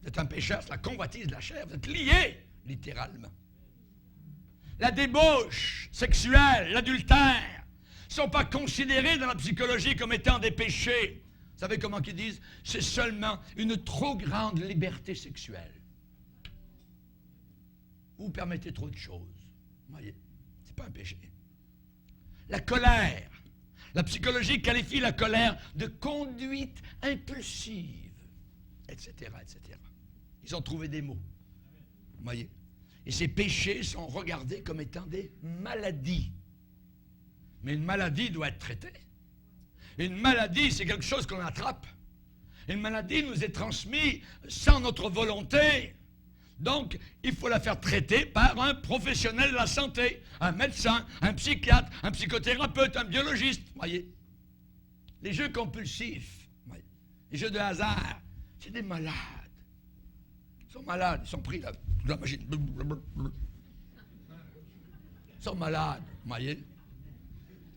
Vous êtes un pécheur, c'est la convoitise de la chair. Vous êtes lié, littéralement. La débauche sexuelle, l'adultère, ne sont pas considérés dans la psychologie comme étant des péchés. Vous savez comment ils disent? C'est seulement une trop grande liberté sexuelle. vous permettez trop de choses. Vous voyez, c'est pas un péché. La colère. La psychologie qualifie la colère de conduite impulsive, etc., etc. Ils ont trouvé des mots. Vous voyez? Et ces péchés sont regardés comme étant des maladies. Mais une maladie doit être traitée. Une maladie, c'est quelque chose qu'on attrape. Une maladie nous est transmise sans notre volonté. Donc, il faut la faire traiter par un professionnel de la santé, un médecin, un psychiatre, un psychothérapeute, un biologiste. Voyez, les jeux compulsifs, voyez, les jeux de hasard, c'est des malades. Ils sont malades, ils sont pris là, la machine. Ils sont malades, voyez.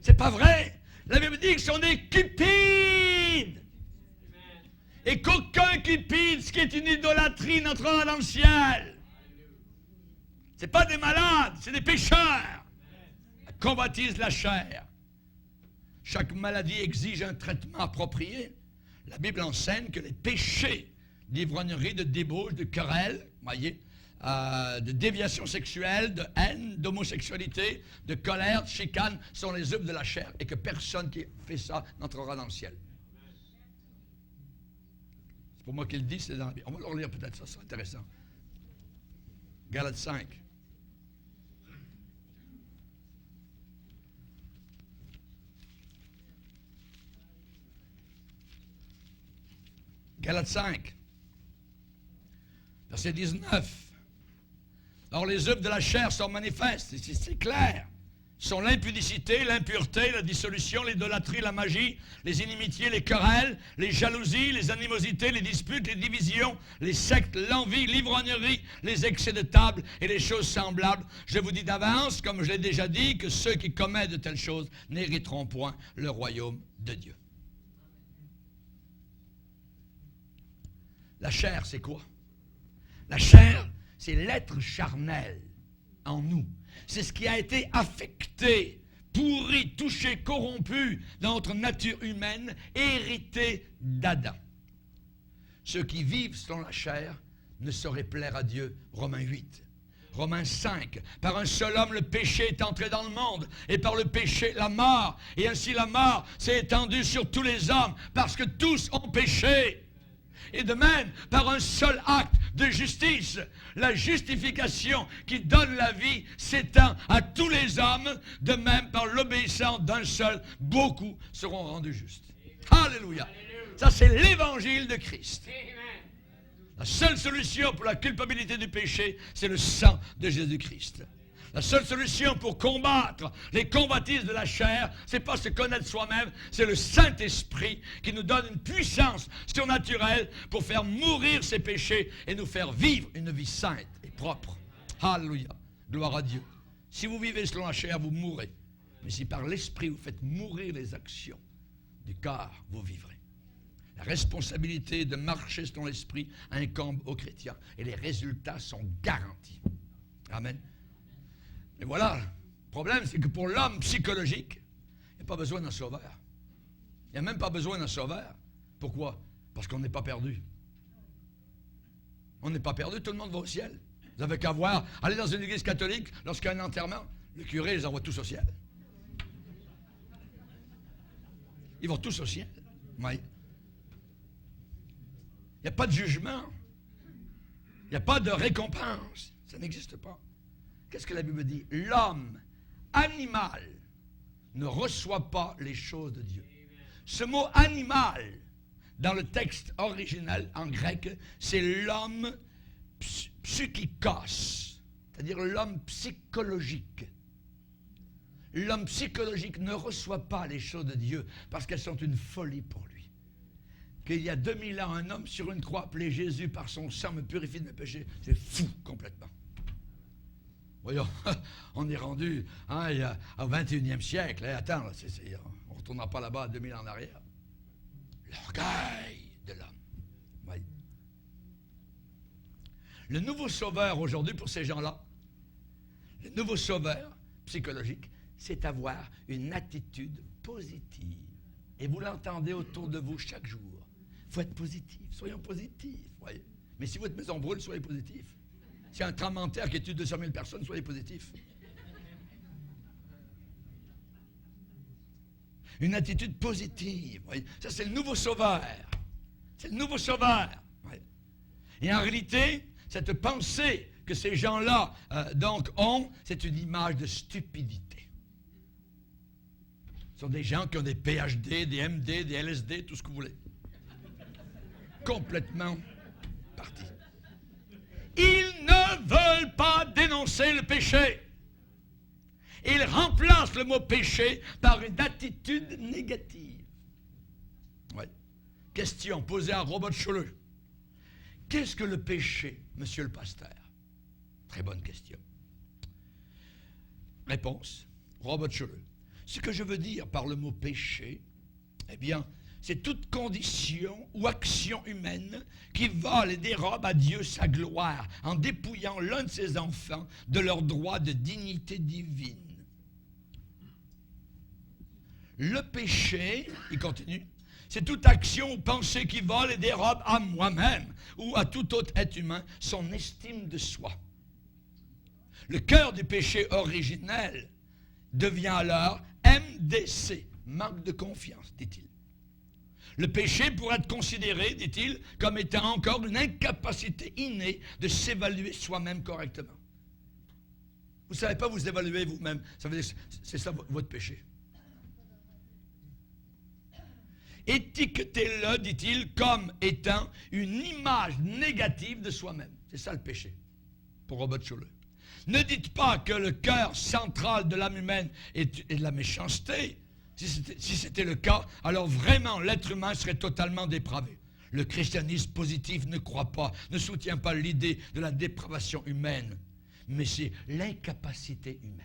C'est pas vrai. La Bible dit qu'ils sont des cupides. Et qu'aucun cupide, ce qui est une idolâtrie, n'entrera dans le ciel. Ce n'est pas des malades, c'est des pécheurs. La convoitise de la chair. Chaque maladie exige un traitement approprié. La Bible enseigne que les péchés d'ivrognerie, de débauche, de querelle, voyez, de déviation sexuelle, de haine, d'homosexualité, de colère, de chicane, sont les œuvres de la chair et que personne qui fait ça n'entrera dans le ciel. C'est pour moi qu'il le dit, c'est dans la Bible. On va le relire peut-être, ça sera intéressant. Galates 5. Galates 5. Verset 19. Or, les œuvres de la chair sont manifestes, c'est clair. Sont l'impudicité, l'impureté, la dissolution, l'idolâtrie, la magie, les inimitiés, les querelles, les jalousies, les animosités, les disputes, les divisions, les sectes, l'envie, l'ivrognerie, les excès de table et les choses semblables. Je vous dis d'avance, comme je l'ai déjà dit, que ceux qui commettent de telles choses n'hériteront point le royaume de Dieu. La chair, c'est quoi? La chair, c'est l'être charnel en nous. C'est ce qui a été affecté, pourri, touché, corrompu dans notre nature humaine, hérité d'Adam. Ceux qui vivent selon la chair ne sauraient plaire à Dieu. Romains 8. Romains 5. Par un seul homme, le péché est entré dans le monde, et par le péché, la mort. Et ainsi la mort s'est étendue sur tous les hommes, parce que tous ont péché. Et de même, par un seul acte de justice, la justification qui donne la vie s'étend à tous les hommes. De même, par l'obéissance d'un seul, beaucoup seront rendus justes. Alléluia. Ça, c'est l'évangile de Christ. La seule solution pour la culpabilité du péché, c'est le sang de Jésus-Christ. La seule solution pour combattre les convoitises de la chair, c'est pas se connaître soi-même, c'est le Saint-Esprit qui nous donne une puissance surnaturelle pour faire mourir ses péchés et nous faire vivre une vie sainte et propre. Alléluia. Gloire à Dieu. Si vous vivez selon la chair, vous mourrez. Mais si par l'Esprit vous faites mourir les actions du corps, vous vivrez. La responsabilité de marcher selon l'Esprit incombe aux chrétiens et les résultats sont garantis. Amen. Mais voilà, le problème, c'est que pour l'homme psychologique, il n'y a pas besoin d'un sauveur. Il n'y a même pas besoin d'un sauveur. Pourquoi? Parce qu'on n'est pas perdu. On n'est pas perdu, tout le monde va au ciel. Vous n'avez qu'à voir, aller dans une église catholique, lorsqu'il y a un enterrement, le curé les envoie tous au ciel. Ils vont tous au ciel. Oui. Il n'y a pas de jugement. Il n'y a pas de récompense. Ça n'existe pas. Qu'est-ce que la Bible dit? L'homme animal ne reçoit pas les choses de Dieu. Ce mot animal, dans le texte original en grec, c'est l'homme psychikos, c'est-à-dire l'homme psychologique. L'homme psychologique ne reçoit pas les choses de Dieu parce qu'elles sont une folie pour lui. Qu'il y a 2000 ans, un homme sur une croix appelé Jésus, par son sang me purifie de mes péchés, c'est fou complètement. Voyons, on est rendu au 21e siècle. Attends, on ne retournera pas là-bas à 2000 ans en arrière. L'orgueil de l'homme. Oui. Le nouveau sauveur aujourd'hui pour ces gens-là, le nouveau sauveur psychologique, c'est avoir une attitude positive. Et vous l'entendez autour de vous chaque jour. Il faut être positif. Soyons positifs. Voyez. Mais si votre maison brûle, soyez positif. S'il y a un tremblement de terre qui tue 200 000 personnes, soyez positifs. Une attitude positive. Voyez. Ça, c'est le nouveau sauveur. C'est le nouveau sauveur. Voyez. Et en réalité, cette pensée que ces gens-là donc ont, c'est une image de stupidité. Ce sont des gens qui ont des PhD, des MD, des LSD, tout ce que vous voulez. Complètement partis. Ils ne veulent pas dénoncer le péché. Ils remplacent le mot péché par une attitude négative. Ouais. Question posée à Robert Schuller. Qu'est-ce que le péché, monsieur le pasteur? Très bonne question. Réponse, Robert Schuller. Ce que je veux dire par le mot péché, eh bien, c'est toute condition ou action humaine qui vole et dérobe à Dieu sa gloire en dépouillant l'un de ses enfants de leur droit de dignité divine. Le péché, il continue, c'est toute action ou pensée qui vole et dérobe à moi-même ou à tout autre être humain son estime de soi. Le cœur du péché originel devient alors MDC, manque de confiance, dit-il. Le péché pourrait être considéré, dit-il, comme étant encore une incapacité innée de s'évaluer soi-même correctement. Vous ne savez pas vous évaluer vous-même. Ça veut dire, c'est ça votre péché. Étiquetez-le, dit-il, comme étant une image négative de soi-même. C'est ça le péché, pour Robert Schuller. Ne dites pas que le cœur central de l'âme humaine est de la méchanceté. Si c'était le cas, alors vraiment l'être humain serait totalement dépravé. Le christianisme positif ne croit pas, ne soutient pas l'idée de la dépravation humaine, mais c'est l'incapacité humaine.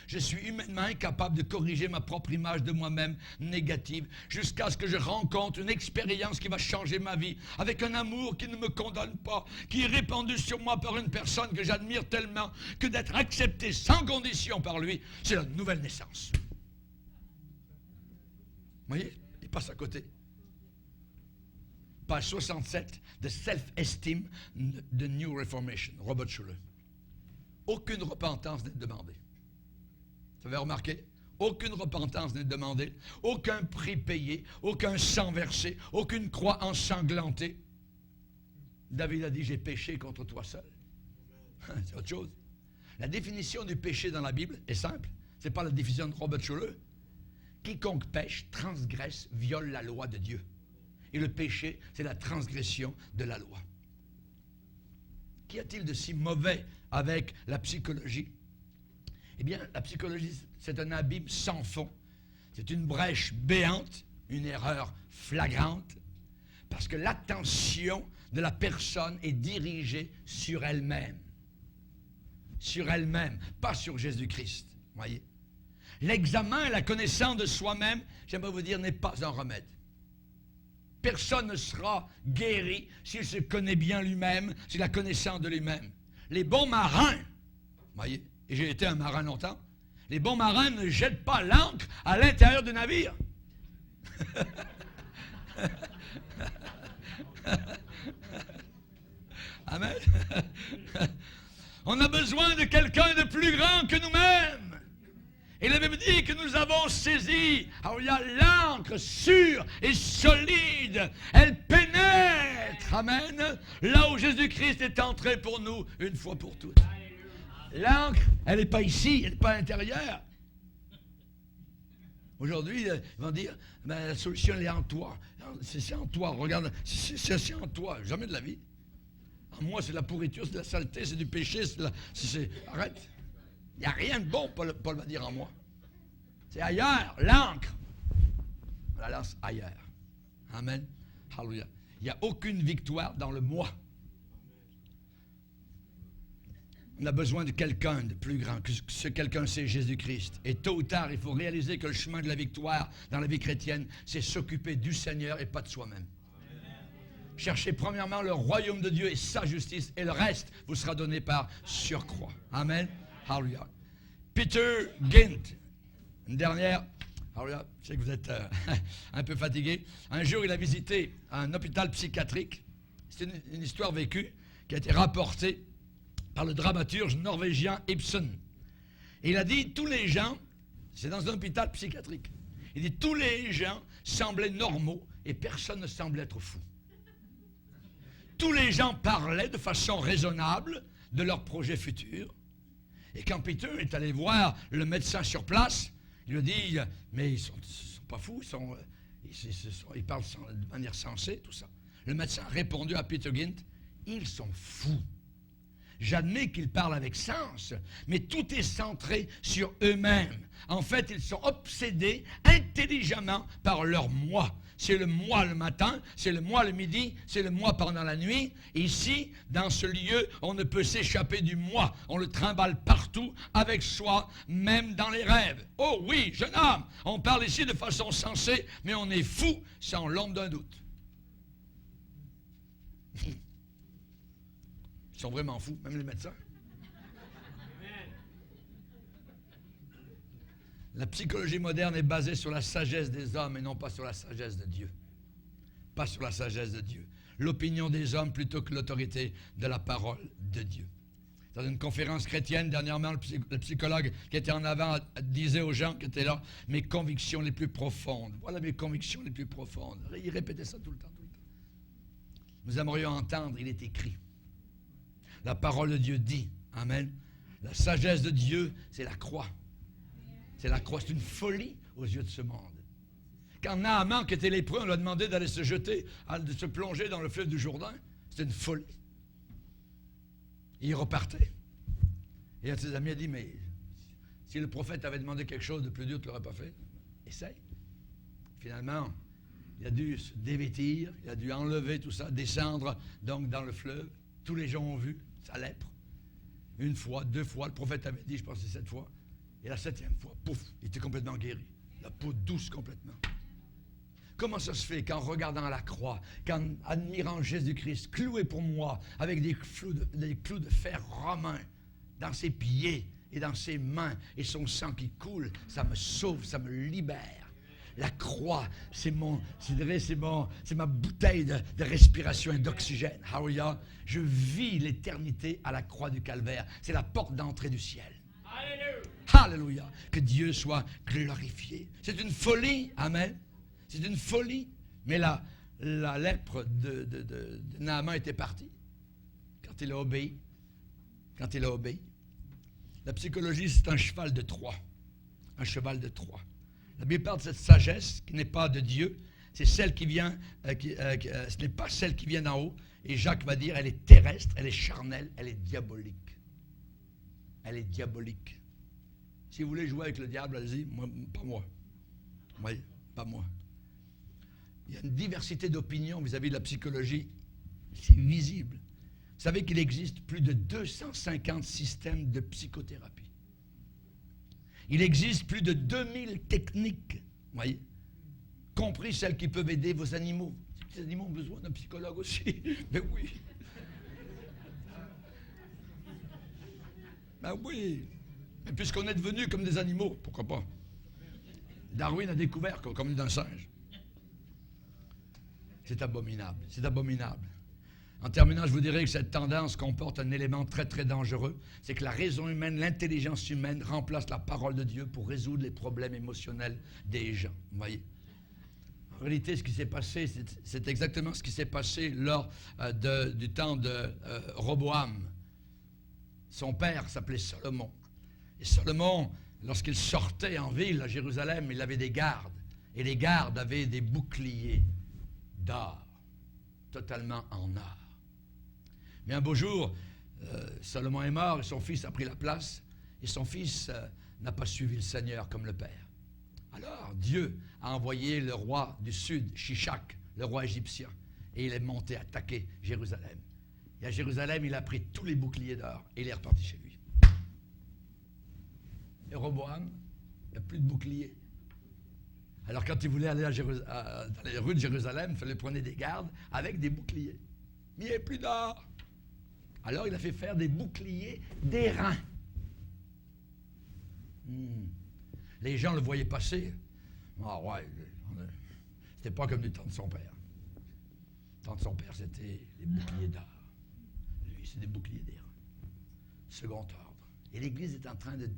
Je suis humainement incapable de corriger ma propre image de moi-même négative jusqu'à ce que je rencontre une expérience qui va changer ma vie avec un amour qui ne me condamne pas, qui est répandu sur moi par une personne que j'admire tellement que d'être accepté sans condition par lui, c'est la nouvelle naissance. Vous voyez, il passe à côté. Page 67 de Self-Esteem de New Reformation, Robert Schuller. Aucune repentance n'est demandée. Vous avez remarqué? Aucune repentance n'est demandée, aucun prix payé, aucun sang versé, aucune croix ensanglantée. David a dit, j'ai péché contre toi seul. C'est autre chose. La définition du péché dans la Bible est simple. Ce n'est pas la définition de Robert Schuller. Quiconque pêche, transgresse, viole la loi de Dieu. Et le péché, c'est la transgression de la loi. Qu'y a-t-il de si mauvais avec la psychologie? Eh bien, la psychologie, c'est un abîme sans fond. C'est une brèche béante, une erreur flagrante, parce que l'attention de la personne est dirigée sur elle-même. Sur elle-même, pas sur Jésus-Christ. Voyez? L'examen et la connaissance de soi-même, j'aimerais vous dire, n'est pas un remède. Personne ne sera guéri s'il se connaît bien lui-même, s'il a connaissance de lui-même. Les bons marins, voyez, et j'ai été un marin longtemps, les bons marins ne jettent pas l'ancre à l'intérieur du navire. Amen. On a besoin de quelqu'un de plus grand que nous-mêmes. Et la Bible dit que nous avons saisi. Alors il y a l'ancre sûre et solide. Elle pénètre. Amen. Là où Jésus-Christ est entré pour nous une fois pour toutes. L'ancre, elle n'est pas ici, elle n'est pas à l'intérieur. Aujourd'hui, ils vont dire, ben, la solution, elle est en toi. C'est en toi, regarde, c'est en toi, jamais de la vie. En moi, c'est de la pourriture, c'est de la saleté, c'est du péché, arrête. Il n'y a rien de bon, Paul va dire en moi. C'est ailleurs, l'ancre. On la lance ailleurs. Amen. Alléluia. Il n'y a aucune victoire dans le moi. On a besoin de quelqu'un de plus grand, que ce quelqu'un c'est Jésus-Christ. Et tôt ou tard, il faut réaliser que le chemin de la victoire dans la vie chrétienne, c'est s'occuper du Seigneur et pas de soi-même. Cherchez premièrement le royaume de Dieu et sa justice, et le reste vous sera donné par surcroît. Amen. Alléluia. Peter Gint, une dernière. Alléluia. Je sais que vous êtes un peu fatigué. Un jour, il a visité un hôpital psychiatrique. C'est une histoire vécue qui a été rapportée par le dramaturge norvégien Ibsen. Et il a dit, tous les gens, c'est dans un hôpital psychiatrique, il dit, tous les gens semblaient normaux et personne ne semblait être fou. Tous les gens parlaient de façon raisonnable de leurs projets futurs. Et quand Peter est allé voir le médecin sur place, il lui a dit, mais ils sont pas fous, ils parlent de manière sensée, tout ça. Le médecin a répondu à Peter Gint, ils sont fous. J'admets qu'ils parlent avec sens, mais tout est centré sur eux-mêmes. En fait, ils sont obsédés intelligemment par leur moi. C'est le moi le matin, c'est le moi le midi, c'est le moi pendant la nuit. Et ici, dans ce lieu, on ne peut s'échapper du moi. On le trimballe partout, avec soi, même dans les rêves. Oh oui, jeune homme, on parle ici de façon sensée, mais on est fou sans l'ombre d'un doute. Ils sont vraiment fous, même les médecins. La psychologie moderne est basée sur la sagesse des hommes et non pas sur la sagesse de Dieu. Pas sur la sagesse de Dieu. L'opinion des hommes plutôt que l'autorité de la parole de Dieu. Dans une conférence chrétienne, dernièrement, le psychologue qui était en avant disait aux gens qui étaient là, mes convictions les plus profondes. Voilà mes convictions les plus profondes. Il répétait ça tout le temps, tout le temps. Nous aimerions entendre, il est écrit. La parole de Dieu dit, amen. La sagesse de Dieu, c'est la croix. C'est la croix, c'est une folie aux yeux de ce monde. Quand Naaman, qui était lépreux, on lui a demandé d'aller se jeter, de se plonger dans le fleuve du Jourdain, c'était une folie. Et il repartait. Et un de ses amis a dit, mais si le prophète avait demandé quelque chose de plus dur, tu ne l'aurais pas fait. Essaye. Finalement, il a dû se dévêtir, il a dû enlever tout ça, descendre donc dans le fleuve. Tous les gens ont vu sa lèpre. Une fois, deux fois, le prophète avait dit, je pense que c'est 7 fois. Et la 7e fois, pouf, il était complètement guéri. La peau douce complètement. Comment ça se fait qu'en regardant la croix, qu'en admirant Jésus-Christ cloué pour moi avec des clous de fer romains dans ses pieds et dans ses mains et son sang qui coule, ça me sauve, ça me libère. La croix, c'est ma bouteille de respiration et d'oxygène. Hallelujah. Je vis l'éternité à la croix du calvaire. C'est la porte d'entrée du ciel. Alléluia. Que Dieu soit glorifié. C'est une folie. Amen. C'est une folie. Mais la lèpre de Naaman était partie. Quand il a obéi. Quand il a obéi. La psychologie, c'est un cheval de Troie. Un cheval de Troie. La Bible parle de cette sagesse qui n'est pas de Dieu. C'est celle qui vient, ce n'est pas celle qui vient d'en haut. Et Jacques va dire, elle est terrestre, elle est charnelle, elle est diabolique. Elle est diabolique. Si vous voulez jouer avec le diable, allez-y, pas moi. Oui, pas moi. Il y a une diversité d'opinions vis-à-vis de la psychologie. C'est visible. Vous savez qu'il existe plus de 250 systèmes de psychothérapie. Il existe plus de 2000 techniques, voyez, compris celles qui peuvent aider vos animaux. Les animaux ont besoin d'un psychologue aussi. Mais oui. Ben oui. Mais puisqu'on est devenus comme des animaux, pourquoi pas? Darwin a découvert qu'on est un singe. C'est abominable, c'est abominable. En terminant, je vous dirais que cette tendance comporte un élément très, très dangereux. C'est que la raison humaine, l'intelligence humaine remplace la parole de Dieu pour résoudre les problèmes émotionnels des gens. Vous voyez? En réalité, ce qui s'est passé, c'est exactement ce qui s'est passé lors du temps de Roboam. Son père s'appelait Salomon. Et Salomon, lorsqu'il sortait en ville à Jérusalem, il avait des gardes. Et les gardes avaient des boucliers d'or, totalement en or. Mais un beau jour, Salomon est mort et son fils a pris la place. Et son fils n'a pas suivi le Seigneur comme le père. Alors Dieu a envoyé le roi du sud, Shishak, le roi égyptien. Et il est monté attaquer Jérusalem. Et à Jérusalem, il a pris tous les boucliers d'or et il est reparti chez lui. Et Roboam, il n'y a plus de boucliers. Alors quand il voulait aller dans les rues de Jérusalem, il fallait prendre des gardes avec des boucliers. Mais il n'y avait plus d'or. Alors il a fait faire des boucliers d'airain. Les gens le voyaient passer. Ah ouais, c'était pas comme du temps de son père. Le temps de son père, c'était les boucliers d'or. Lui, c'est des boucliers d'airain. second ordre. Et l'Église est en train de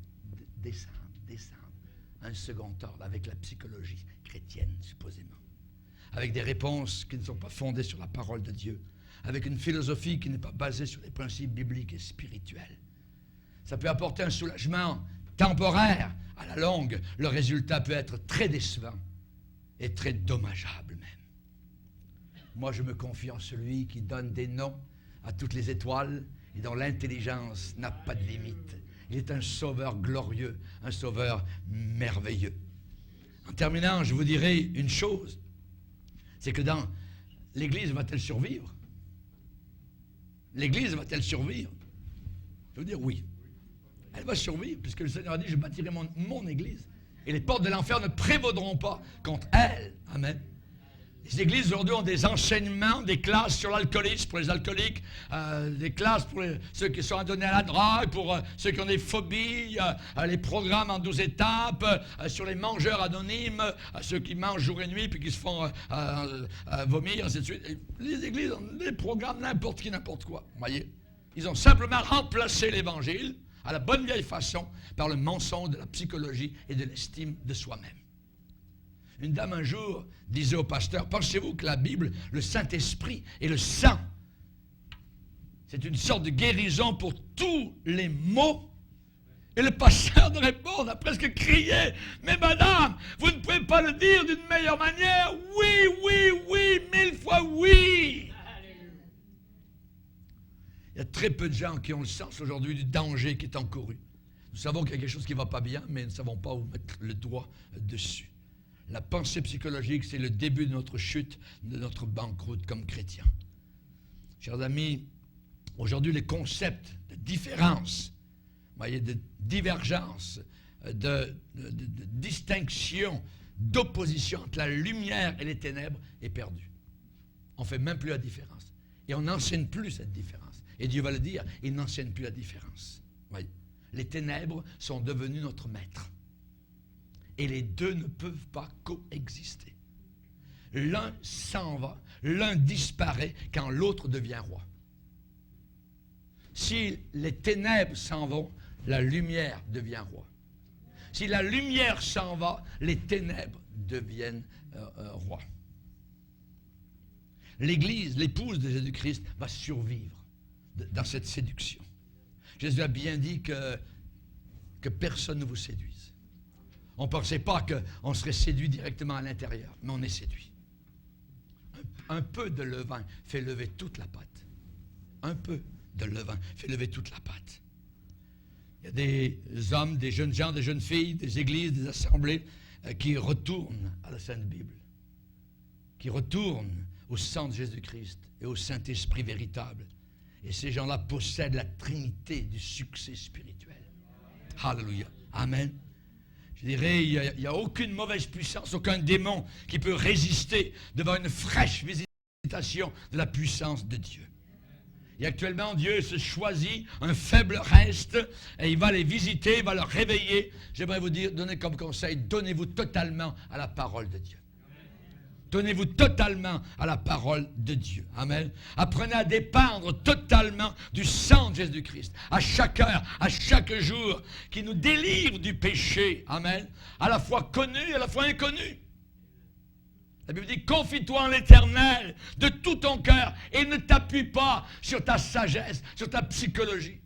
descendre à un second ordre avec la psychologie chrétienne, supposément. Avec des réponses qui ne sont pas fondées sur la parole de Dieu. Avec une philosophie qui n'est pas basée sur les principes bibliques et spirituels. Ça peut apporter un soulagement temporaire. À la longue, le résultat peut être très décevant et très dommageable même. Moi, je me confie en celui qui donne des noms à toutes les étoiles et dont l'intelligence n'a pas de limite. Il est un sauveur glorieux, un sauveur merveilleux. En terminant, je vous dirai une chose, c'est que l'Église va-t-elle survivre? L'Église va-t-elle survivre? Je veux dire oui. Elle va survivre, puisque le Seigneur a dit, je bâtirai mon Église. Et les portes de l'enfer ne prévaudront pas contre elle. Amen. Les églises aujourd'hui ont des enseignements, des classes sur l'alcoolisme pour les alcooliques, des classes pour ceux qui sont adonnés à la drogue, pour ceux qui ont des phobies, les programmes en 12 étapes, sur les mangeurs anonymes, ceux qui mangent jour et nuit puis qui se font vomir, ainsi de suite. Les églises ont des programmes n'importe qui, n'importe quoi. Vous voyez? Ils ont simplement remplacé l'Évangile à la bonne vieille façon par le mensonge de la psychologie et de l'estime de soi-même. Une dame un jour disait au pasteur, pensez-vous que la Bible, le Saint-Esprit et le sang, c'est une sorte de guérison pour tous les maux? Et le pasteur de répondre a presque crié, mais madame, vous ne pouvez pas le dire d'une meilleure manière. Oui, oui, oui, 1000 fois oui. Il y a très peu de gens qui ont le sens aujourd'hui du danger qui est encouru. Nous savons qu'il y a quelque chose qui ne va pas bien, mais nous ne savons pas où mettre le doigt dessus. La pensée psychologique, c'est le début de notre chute, de notre banqueroute comme chrétiens. Chers amis, aujourd'hui, les concepts de différence, voyez, de divergence, de distinction, d'opposition entre la lumière et les ténèbres est perdu. On ne fait même plus la différence. Et on n'enseigne plus cette différence. Et Dieu va le dire, il n'enseigne plus la différence. Voyez, les ténèbres sont devenues notre maître. Et les deux ne peuvent pas coexister. L'un s'en va, l'un disparaît quand l'autre devient roi. Si les ténèbres s'en vont, la lumière devient roi. Si la lumière s'en va, les ténèbres deviennent rois. L'Église, l'épouse de Jésus-Christ, va survivre dans cette séduction. Jésus a bien dit que personne ne vous séduise. On ne pensait pas qu'on serait séduit directement à l'intérieur, mais on est séduit. Un peu de levain fait lever toute la pâte. Un peu de levain fait lever toute la pâte. Il y a des hommes, des jeunes gens, des jeunes filles, des églises, des assemblées qui retournent à la Sainte Bible, qui retournent au sang de Jésus-Christ et au Saint-Esprit véritable. Et ces gens-là possèdent la trinité du succès spirituel. Alléluia. Amen. Je dirais, il n'y a aucune mauvaise puissance, aucun démon qui peut résister devant une fraîche visitation de la puissance de Dieu. Et actuellement, Dieu se choisit un faible reste et il va les visiter, il va leur réveiller. J'aimerais vous dire, donner comme conseil, donnez-vous totalement à la parole de Dieu. Donnez-vous totalement à la parole de Dieu. Amen. Apprenez à dépendre totalement du sang de Jésus-Christ. À chaque heure, à chaque jour, qui nous délivre du péché. Amen. À la fois connu et à la fois inconnu. La Bible dit, confie-toi en l'Éternel de tout ton cœur et ne t'appuie pas sur ta sagesse, sur ta psychologie,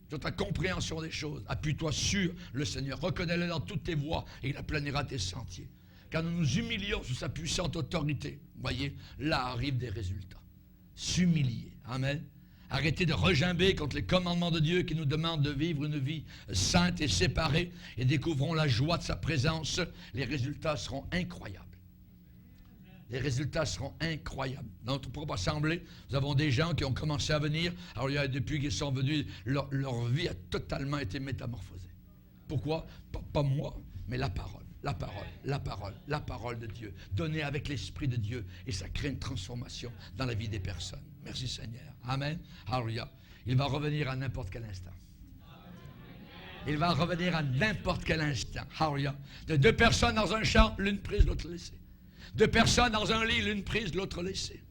sur ta compréhension des choses. Appuie-toi sur le Seigneur. Reconnais-le dans toutes tes voies et il aplanira tes sentiers. Quand nous nous humilions sous sa puissante autorité, voyez, là arrivent des résultats. S'humilier. Amen. Arrêtez de regimber contre les commandements de Dieu qui nous demandent de vivre une vie sainte et séparée et découvrons la joie de sa présence. Les résultats seront incroyables. Les résultats seront incroyables. Dans notre propre assemblée, nous avons des gens qui ont commencé à venir. Alors, depuis qu'ils sont venus, leur vie a totalement été métamorphosée. Pourquoi? Pas moi, mais la parole. La parole, la parole, la parole de Dieu, donnée avec l'Esprit de Dieu, et ça crée une transformation dans la vie des personnes. Merci Seigneur. Amen. Alléluia. Il va revenir à n'importe quel instant. Il va revenir à n'importe quel instant. Alléluia. De deux personnes dans un champ, l'une prise, l'autre laissée. Deux personnes dans un lit, l'une prise, l'autre laissée.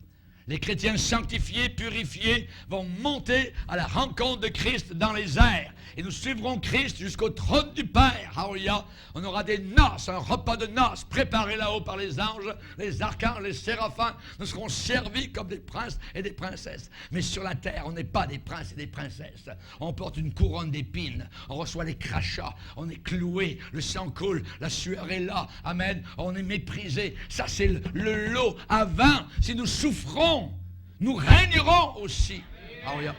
Les chrétiens sanctifiés, purifiés, vont monter à la rencontre de Christ dans les airs. Et nous suivrons Christ jusqu'au trône du Père. Alléluia. On aura des noces, un repas de noces préparé là-haut par les anges, les archanges, les séraphins. Nous serons servis comme des princes et des princesses. Mais sur la terre, on n'est pas des princes et des princesses. On porte une couronne d'épines. On reçoit des crachats. On est cloué. Le sang coule. La sueur est là. Amen. On est méprisé. Ça, c'est le lot avant. Si nous souffrons, nous régnerons aussi. Alléluia.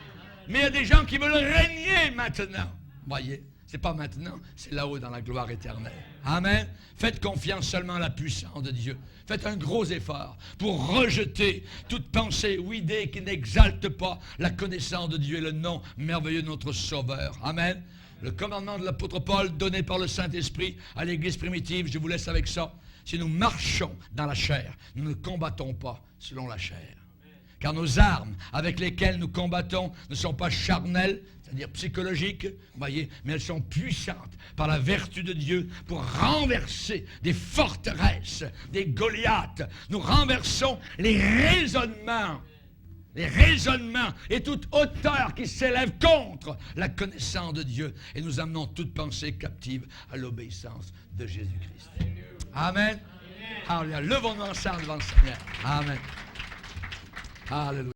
Mais il y a des gens qui veulent régner maintenant. Voyez, c'est pas maintenant, c'est là-haut dans la gloire éternelle. Amen. Faites confiance seulement à la puissance de Dieu. Faites un gros effort pour rejeter toute pensée ou idée qui n'exalte pas la connaissance de Dieu et le nom merveilleux de notre Sauveur. Amen. Le commandement de l'apôtre Paul donné par le Saint-Esprit à l'Église primitive, je vous laisse avec ça. Si nous marchons dans la chair, nous ne combattons pas selon la chair. Car nos armes avec lesquelles nous combattons ne sont pas charnelles, c'est-à-dire psychologiques, voyez, mais elles sont puissantes par la vertu de Dieu pour renverser des forteresses, des Goliaths. Nous renversons les raisonnements et toute hauteur qui s'élève contre la connaissance de Dieu. Et nous amenons toute pensée captive à l'obéissance de Jésus-Christ. Amen. Alléluia. Levons-nous ensemble devant le Seigneur. Amen. Alléluia.